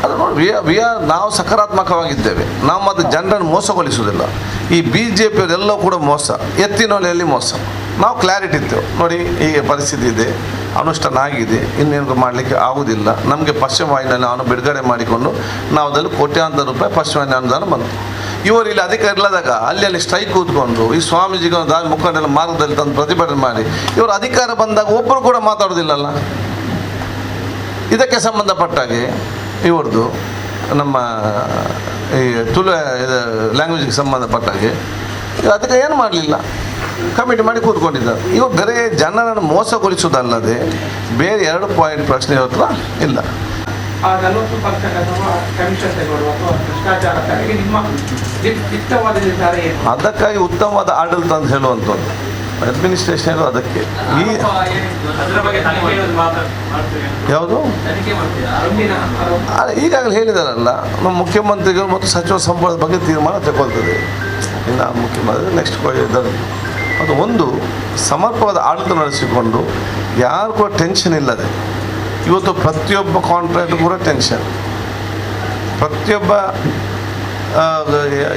ಅದು ನೋಡಿ, ನಾವು ಸಕಾರಾತ್ಮಕವಾಗಿದ್ದೇವೆ. ನಾವು ಮತ್ತು ಜನರನ್ನು ಮೋಸಗೊಳಿಸುವುದಿಲ್ಲ. ಈ BJP ಅವರೆಲ್ಲವೂ ಕೂಡ ಮೋಸ, ಎತ್ತಿನೊಲೆಯಲ್ಲಿ ಮೋಸ. ನಾವು ಕ್ಲಾರಿಟಿ ಇರ್ತೇವೆ. ನೋಡಿ, ಹೀಗೆ ಪರಿಸ್ಥಿತಿ ಇದೆ, ಅನುಷ್ಠಾನ ಆಗಿದೆ, ಇನ್ನೇನು ಮಾಡಲಿಕ್ಕೆ ಆಗುವುದಿಲ್ಲ. ನಮಗೆ ಪಶ್ಚಿಮ ವಾಹಿನಿಯಲ್ಲಿ ನಾನು ಬಿಡುಗಡೆ ಮಾಡಿಕೊಂಡು ನಾವು ಅದರಲ್ಲಿ ಕೋಟ್ಯಾಂತರ ರೂಪಾಯಿ ಪಶ್ಚಿಮ ವಾಹಿನಿ ಅನುದಾನ ಬಂತು. ಇವರು ಇಲ್ಲಿ ಅಧಿಕಾರ ಇಲ್ಲದಾಗ ಅಲ್ಲಿ ಸ್ಟ್ರೈಕ್ ಕೂತ್ಕೊಂಡು ಈ ಸ್ವಾಮೀಜಿಗಳ ದಾರಿ ಮುಖಂಡರ ಮಾರ್ಗದಲ್ಲಿ ತಂದು ಪ್ರತಿಭಟನೆ ಮಾಡಿ ಇವರು ಅಧಿಕಾರ ಬಂದಾಗ ಒಬ್ಬರು ಕೂಡ ಮಾತಾಡೋದಿಲ್ಲಲ್ಲ. ಇದಕ್ಕೆ ಸಂಬಂಧಪಟ್ಟಾಗೆ ಇವ್ರದ್ದು ನಮ್ಮ ಈ ತುಳು ಲ್ಯಾಂಗ್ವೇಜ್ಗೆ ಸಂಬಂಧಪಟ್ಟಾಗೆ ಅದಕ್ಕೆ ಏನು ಮಾಡಲಿಲ್ಲ, ಕಮಿಟಿ ಮಾಡಿ ಕೂತ್ಕೊಂಡಿದ್ದಾರೆ. ಇವರು ಬೇರೆ ಜನರನ್ನು ಮೋಸಗೊಳಿಸುವುದಲ್ಲದೆ ಬೇರೆ 2 ಪಾಯಿಂಟ್ ಪ್ರಶ್ನೆ ಹತ್ರ ಇಲ್ಲ.
ಆ 40% ಅಥವಾ ಕಮಿಷನ್ ತಗೊಳ್ಳುವ ಅಥವಾ ಭ್ರಷ್ಟಾಚಾರ ತಡೆಗೆ ನಿಮ್ಮ ದಿಟ್ಟವಾದ ನಿರ್ಧಾರ ಏನು?
ಅದಕ್ಕಾಗಿ ಉತ್ತಮವಾದ ಆಡಳಿತ ಅಂತ ಹೇಳುವಂಥದ್ದು ಅಡ್ಮಿನಿಸ್ಟ್ರೇಷನ್. ಅದಕ್ಕೆ ಈ ಯಾವುದು ಈಗಾಗಲೇ ಹೇಳಿದಾರಲ್ಲ, ನಮ್ಮ ಮುಖ್ಯಮಂತ್ರಿಗಳು ಮತ್ತು ಸಚಿವ ಸಂಪುಟದ ಬಗ್ಗೆ ತೀರ್ಮಾನ ತಗೊಳ್ತದೆ. ಇನ್ನು ಮುಖ್ಯಮಂತ್ರಿ ನೆಕ್ಸ್ಟ್ ಇದ್ದಾರೆ. ಅದು ಒಂದು ಸಮರ್ಪವಾದ ಆಡಳಿತ ನಡೆಸಿಕೊಂಡು ಯಾರು ಕೂಡ ಟೆನ್ಷನ್ ಇಲ್ಲದೆ ಇವತ್ತು ಪ್ರತಿಯೊಬ್ಬ ಕಾಂಟ್ರಾಕ್ಟ್ ಕೂಡ ಟೆನ್ಷನ್, ಪ್ರತಿಯೊಬ್ಬ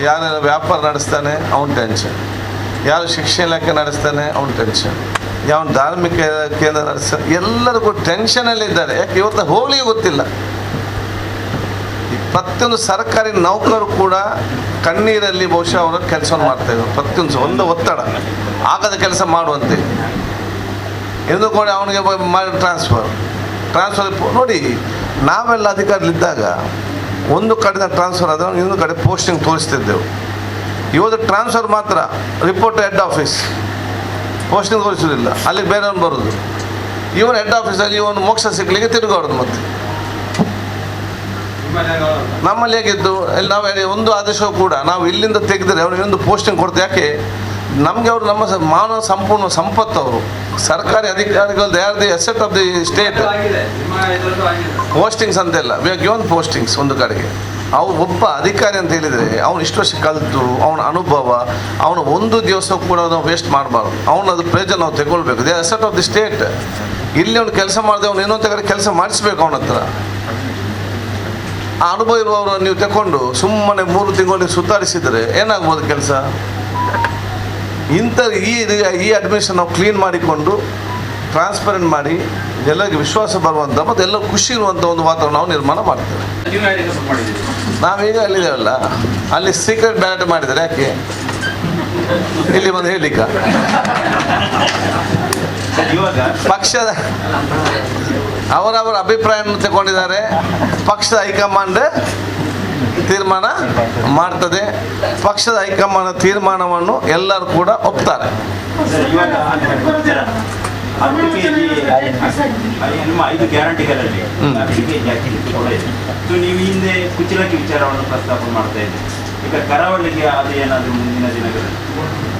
ಯಾರು ವ್ಯಾಪಾರ ನಡೆಸ್ತಾನೆ ಅವನು ಟೆನ್ಷನ್, ಯಾರು ಶಿಕ್ಷಣ ಇಲಾಖೆ ನಡೆಸ್ತಾನೆ ಅವನು ಟೆನ್ಷನ್, ಯಾವ ಧಾರ್ಮಿಕ ಕೇಂದ್ರ ನಡೆಸ್ತಾನೆ, ಎಲ್ಲರಿಗೂ ಟೆನ್ಷನಲ್ಲಿದ್ದಾರೆ. ಯಾಕೆ ಇವತ್ತು ಹೋಗ್ಲಿಕ್ಕೆ ಗೊತ್ತಿಲ್ಲ. ಪ್ರತಿಯೊಂದು ಸರ್ಕಾರಿ ನೌಕರು ಕೂಡ ಕಣ್ಣೀರಲ್ಲಿ ಬಹುಶಃ ಅವರ ಕೆಲಸವನ್ನು ಮಾಡ್ತಾಯಿದ್ರು. ಪ್ರತಿಯೊಂದು ಒಂದು ಒತ್ತಡ ಆಗದ ಕೆಲಸ ಮಾಡುವಂತೆ ಎಂದು ಕೂಡ ಅವನಿಗೆ ಮಾಡಿ ಟ್ರಾನ್ಸ್ಫರ್ ನೋಡಿ. ನಾವೆಲ್ಲ ಅಧಿಕಾರದಲ್ಲಿದ್ದಾಗ ಒಂದು ಕಡೆಯಿಂದ ಟ್ರಾನ್ಸ್ಫರ್ ಆದ ಇನ್ನೊಂದು ಕಡೆ ಪೋಸ್ಟಿಂಗ್ ತೋರಿಸ್ತಿದ್ದೆವು. ಇವತ್ತು ಟ್ರಾನ್ಸ್ಫರ್ ಮಾತ್ರ, ರಿಪೋರ್ಟ್ ಹೆಡ್ ಆಫೀಸ್, ಪೋಸ್ಟಿಂಗ್ ತೋರಿಸೋದಿಲ್ಲ, ಅಲ್ಲಿಗೆ ಬೇರೆಯವ್ನು ಬರೋದು. ಇವನು ಹೆಡ್ ಆಫೀಸಲ್ಲಿ ಇವನು ಮೋಕ್ಷ ಸಿಗ್ಲಿಕ್ಕೆ ತಿರುಗಾಡೋದು. ಮತ್ತೆ ನಮ್ಮಲ್ಲಿ ಹೇಗಿದ್ದು ಇಲ್ಲಿ ನಾವು ಒಂದು ಆದೇಶವೂ ಕೂಡ ನಾವು ಇಲ್ಲಿಂದ ತೆಗೆದರೆ ಅವ್ರು ಇನ್ನೊಂದು ಪೋಸ್ಟಿಂಗ್ ಕೊಡ್ತಾರೆ. ಯಾಕೆ? ನಮಗೆ ಅವರು ನಮ್ಮ ಮಾನವ ಸಂಪೂರ್ಣ ಸಂಪತ್ತು. ಅವರು ಸರ್ಕಾರಿ ಅಧಿಕಾರಿಗಳು, they are the asset of the state. Postings ಅಂತೆಲ್ಲ, ವಿ ಆರ್ ಗಿವನ್ ಪೋಸ್ಟಿಂಗ್ಸ್ ಒಂದು ಕಡೆಗೆ. ಅವ್ರು ಒಬ್ಬ ಅಧಿಕಾರಿ ಅಂತ ಹೇಳಿದರೆ ಅವನು ಇಷ್ಟು ವರ್ಷ ಕಲಿತು ಅವನ ಅನುಭವ, ಅವನು ಒಂದು ದಿವಸ ಕೂಡ ನಾವು ವೇಸ್ಟ್ ಮಾಡಬಾರ್ದು. ಅವನದು ಪ್ರಯೋಜನ ನಾವು ತಗೊಳ್ಬೇಕು. They asset of the state. ಇಲ್ಲಿ ಅವ್ನು ಕೆಲಸ ಮಾಡಿದೆ, ಅವ್ನು ಇನ್ನೊಂದು ಕಡೆ ಕೆಲಸ ಮಾಡಿಸ್ಬೇಕು ಅವನ ಹತ್ರ. ಆ ಅನುಭವ ಇರುವವರು ನೀವು ತಗೊಂಡು ಸುಮ್ಮನೆ 3 ತಿಂಗಳು ಸುತ್ತಾಡಿಸಿದರೆ ಏನಾಗ್ಬೋದು ಕೆಲಸ? ಇಂಥ ಈ ಅಡ್ಮಿಷನ್ ನಾವು ಕ್ಲೀನ್ ಮಾಡಿಕೊಂಡು ಟ್ರಾನ್ಸ್ಪರೆಂಟ್ ಮಾಡಿ ಎಲ್ಲರಿಗೆ ವಿಶ್ವಾಸ ಬರುವಂಥ ಮತ್ತು ಎಲ್ಲ ಖುಷಿ ಇರುವಂಥ ಒಂದು ವಾತಾವರಣ ನಾವು ನಿರ್ಮಾಣ ಮಾಡ್ತೇವೆ. ನಾವೀಗ ಅಲ್ಲಿದ್ದೇವಲ್ಲ, ಅಲ್ಲಿ ಸೀಕ್ರೆಟ್ ಬ್ಯಾಲೆಟ್ ಮಾಡಿದ್ದಾರೆ. ಯಾಕೆ ಇಲ್ಲಿ ಬಂದು ಹೇಳಿಕ ಪಕ್ಷದ ಅವರವರ ಅಭಿಪ್ರಾಯವನ್ನು ತಗೊಂಡಿದ್ದಾರೆ. ಪಕ್ಷದ ಹೈಕಮಾಂಡ್ ತೀರ್ಮಾನ ಮಾಡ್ತದೆ. ಪಕ್ಷದ ಹೈಕಮಾಂಡ್ ತೀರ್ಮಾನವನ್ನು ಎಲ್ಲರೂ ಕೂಡ ಒಪ್ತಾರೆ.
ನಿಮ್ಮ 5 ಗ್ಯಾರಂಟಿಗಳಲ್ಲಿ ನೀವು ಹಿಂದೆ ಕುಚ್ಚಲಕ್ಕಿ ವಿಚಾರವನ್ನು ಪ್ರಸ್ತಾಪ ಮಾಡ್ತಾ ಇದ್ದೀವಿ. ಈಗ ಕರಾವಳಿಗೆ ಅದು ಏನಾದರೂ ಮುಂದಿನ ದಿನಗಳಲ್ಲಿ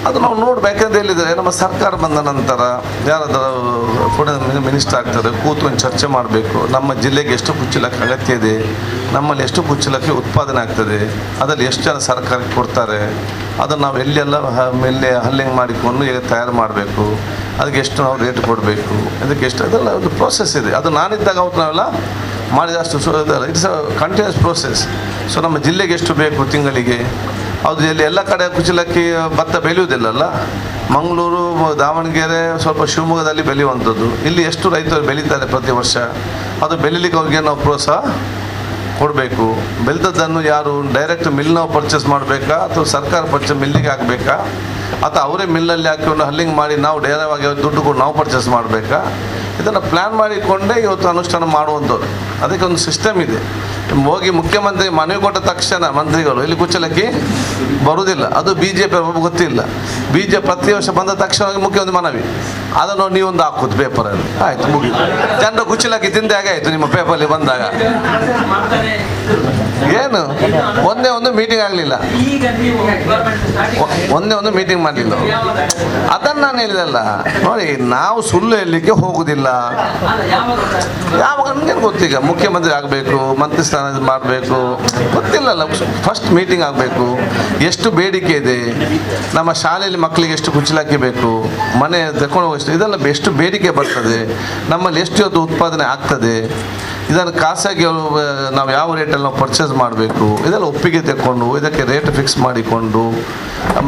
ಅದು ನಾವು ನೋಡ್ಬೇಕಂತ ಹೇಳಿದರೆ, ನಮ್ಮ ಸರ್ಕಾರ ಬಂದ ನಂತರ ಯಾರಾದರೂ ಫುಡ್ ಮಿನಿಸ್ಟರ್ ಆಗ್ತಾರೆ, ಕೂತ್ಕೊಂಡು ಚರ್ಚೆ ಮಾಡಬೇಕು. ನಮ್ಮ ಜಿಲ್ಲೆಗೆ ಎಷ್ಟು ಕುಚ್ಚಲಕ್ಕಿ ಅಗತ್ಯ ಇದೆ, ನಮ್ಮಲ್ಲಿ ಎಷ್ಟು ಕುಚ್ಚಲಕ್ಕಿ ಉತ್ಪಾದನೆ ಆಗ್ತದೆ, ಅದರಲ್ಲಿ ಎಷ್ಟು ಜನ ಸರ್ಕಾರಕ್ಕೆ ಕೊಡ್ತಾರೆ, ಅದನ್ನು ನಾವು ಎಲ್ಲೆಲ್ಲ ಹಲ್ಲಿಂಗ್ ಮಾಡಿಕೊಂಡು ಈಗ ತಯಾರು ಮಾಡಬೇಕು. ಅದಕ್ಕೆ ಎಷ್ಟು ನಾವು ರೇಟ್ ಕೊಡಬೇಕು, ಅದಕ್ಕೆ ಎಷ್ಟು, ಅದೆಲ್ಲ ಒಂದು ಪ್ರೋಸೆಸ್ ಇದೆ. ಅದು ನಾನಿದ್ದಾಗ ಅವತ್ತು ನಾವೆಲ್ಲ ಮಾಡಿದಷ್ಟು it's a continuous process. So ನಮ್ಮ ಜಿಲ್ಲೆಗೆ ಎಷ್ಟು ಬೇಕು ತಿಂಗಳಿಗೆ, ಅದು ಎಲ್ಲ ಕಡೆ ಕುಚ್ಚಲಕ್ಕಿ ಭತ್ತ ಬೆಳೆಯುವುದಿಲ್ಲಲ್ಲ. ಮಂಗಳೂರು, ದಾವಣಗೆರೆ, ಸ್ವಲ್ಪ ಶಿವಮೊಗ್ಗದಲ್ಲಿ ಬೆಳೆಯುವಂಥದ್ದು. ಇಲ್ಲಿ ಎಷ್ಟು ರೈತರು ಬೆಳೀತಾರೆ ಪ್ರತಿ ವರ್ಷ, ಅದು ಬೆಳೀಲಿಕ್ಕೆ ಅವ್ರಿಗೆ ನಾವು ಪ್ರೋತ್ಸಾಹ ಕೊಡಬೇಕು. ಬೆಳೆದದ್ದನ್ನು ಯಾರು ಡೈರೆಕ್ಟ್ ಮಿಲ್ ನಾವು ಪರ್ಚೇಸ್ ಮಾಡಬೇಕಾ, ಅಥವಾ ಸರ್ಕಾರ ಪರ್ಚೇಸ್ ಮಿಲ್ಲಿಗೆ ಹಾಕಬೇಕಾ, ಅಥವಾ ಅವರೇ ಮಿಲ್ಲಲ್ಲಿ ಹಾಕಿಕೊಂಡು ಹಲ್ಲಿಂಗ್ ಮಾಡಿ ನಾವು ಡೈರೆಕ್ಟಾಗಿ ದುಡ್ಡು ಕೊಟ್ಟು ನಾವು ಪರ್ಚೇಸ್ ಮಾಡಬೇಕಾ? ಇದನ್ನು ಪ್ಲ್ಯಾನ್ ಮಾಡಿಕೊಂಡೇ ಇವತ್ತು ಅನುಷ್ಠಾನ ಮಾಡುವಂಥದ್ದು. ಅದಕ್ಕೆ ಒಂದು ಸಿಸ್ಟಮ್ ಇದೆ. ಹೋಗಿ ಮುಖ್ಯಮಂತ್ರಿ ಮನವಿ ಕೊಟ್ಟ ತಕ್ಷಣ ಮಂತ್ರಿಗಳು ಇಲ್ಲಿ ಕುಚ್ಚಲಕ್ಕಿ ಬರುವುದಿಲ್ಲ. ಅದು BJP ಗೊತ್ತಿಲ್ಲ. BJP ಪ್ರತಿ ವರ್ಷ ಬಂದ ತಕ್ಷಣ ಮುಖ್ಯಮಂತ್ರಿ ಮನವಿ, ಅದನ್ನು ನೀವೊಂದು ಹಾಕೋದು ಪೇಪರಲ್ಲಿ, ಆಯಿತು ಮುಗಿದು. ಜನರು ಕುಚ್ಚಲಕ್ಕಿ ತಿಂದೆ ಹಾಗೆ ಆಯಿತು. ನಿಮ್ಮ ಪೇಪರಲ್ಲಿ ಬಂದಾಗ ಏನು ಒಂದೇ ಒಂದು ಮೀಟಿಂಗ್ ಆಗಲಿಲ್ಲ, ಒಂದೇ ಒಂದು ಮೀಟಿಂಗ್ ಮಾಡಲಿಲ್ಲ. ಅದನ್ನು ನಾನು ಹೇಳಿದಲ್ಲ ನೋಡಿ, ನಾವು ಸುಳ್ಳು ಹೇಳಲಿಕ್ಕೆ ಹೋಗುವುದಿಲ್ಲ. ಯಾವಾಗ ನನಗೇನು ಗೊತ್ತೀಗ ಮುಖ್ಯಮಂತ್ರಿ ಆಗಬೇಕು, ಮಂತ್ರಿ ಸ್ಥಾನ ಮಾಡಬೇಕು, ಗೊತ್ತಿಲ್ಲಲ್ಲ. ಫಸ್ಟ್ ಮೀಟಿಂಗ್ ಆಗಬೇಕು. ಎಷ್ಟು ಬೇಡಿಕೆ ಇದೆ, ನಮ್ಮ ಶಾಲೆಯಲ್ಲಿ ಮಕ್ಕಳಿಗೆ ಎಷ್ಟು ಕುಚ್ಚಲಕ್ಕಿ ಬೇಕು, ಮನೆ ತಗೊಂಡು ಹೋಗೋಷ್ಟು, ಇದೆಲ್ಲ ಎಷ್ಟು ಬೇಡಿಕೆ ಬರ್ತದೆ, ನಮ್ಮಲ್ಲಿ ಎಷ್ಟು ಹೊತ್ತು ಉತ್ಪಾದನೆ ಆಗ್ತದೆ, ಇದನ್ನು ಖಾಸಗಿ ನಾವು ಯಾವ ರೇಟಲ್ಲಿ ನಾವು ಪರ್ಚೇಸ್ ಮಾಡಬೇಕು, ಇದೆಲ್ಲ ಒಪ್ಪಿಗೆ ತೆಕ್ಕೊಂಡು ಇದಕ್ಕೆ ರೇಟ್ ಫಿಕ್ಸ್ ಮಾಡಿಕೊಂಡು,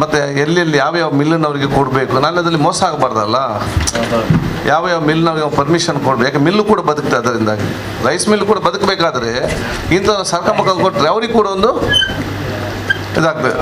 ಮತ್ತು ಎಲ್ಲೆಲ್ಲಿ ಯಾವ್ಯಾವ ಮಿಲ್ಲಿನವರಿಗೆ ಕೊಡಬೇಕು. ನಾನು ಅದರಲ್ಲಿ ಮೋಸ ಆಗಬಾರ್ದಲ್ಲ. ಯಾವ್ಯಾವ ಮಿಲ್ನವ್ರಿಗೆ ನಾವು ಪರ್ಮಿಷನ್ ಕೊಡಬೇಕು. ಯಾಕೆ ಮಿಲ್ಲು ಕೂಡ ಬದುಕ್ತದೆ. ಅದರಿಂದಾಗಿ ರೈಸ್ ಮಿಲ್ ಕೂಡ ಬದುಕಬೇಕಾದ್ರೆ ಇಂಥ ಸರ್ಕಾರ ಕೊಟ್ಟರೆ ಅವ್ರಿಗೆ ಕೂಡ ಒಂದು ಇದಾಗ್ತದೆ.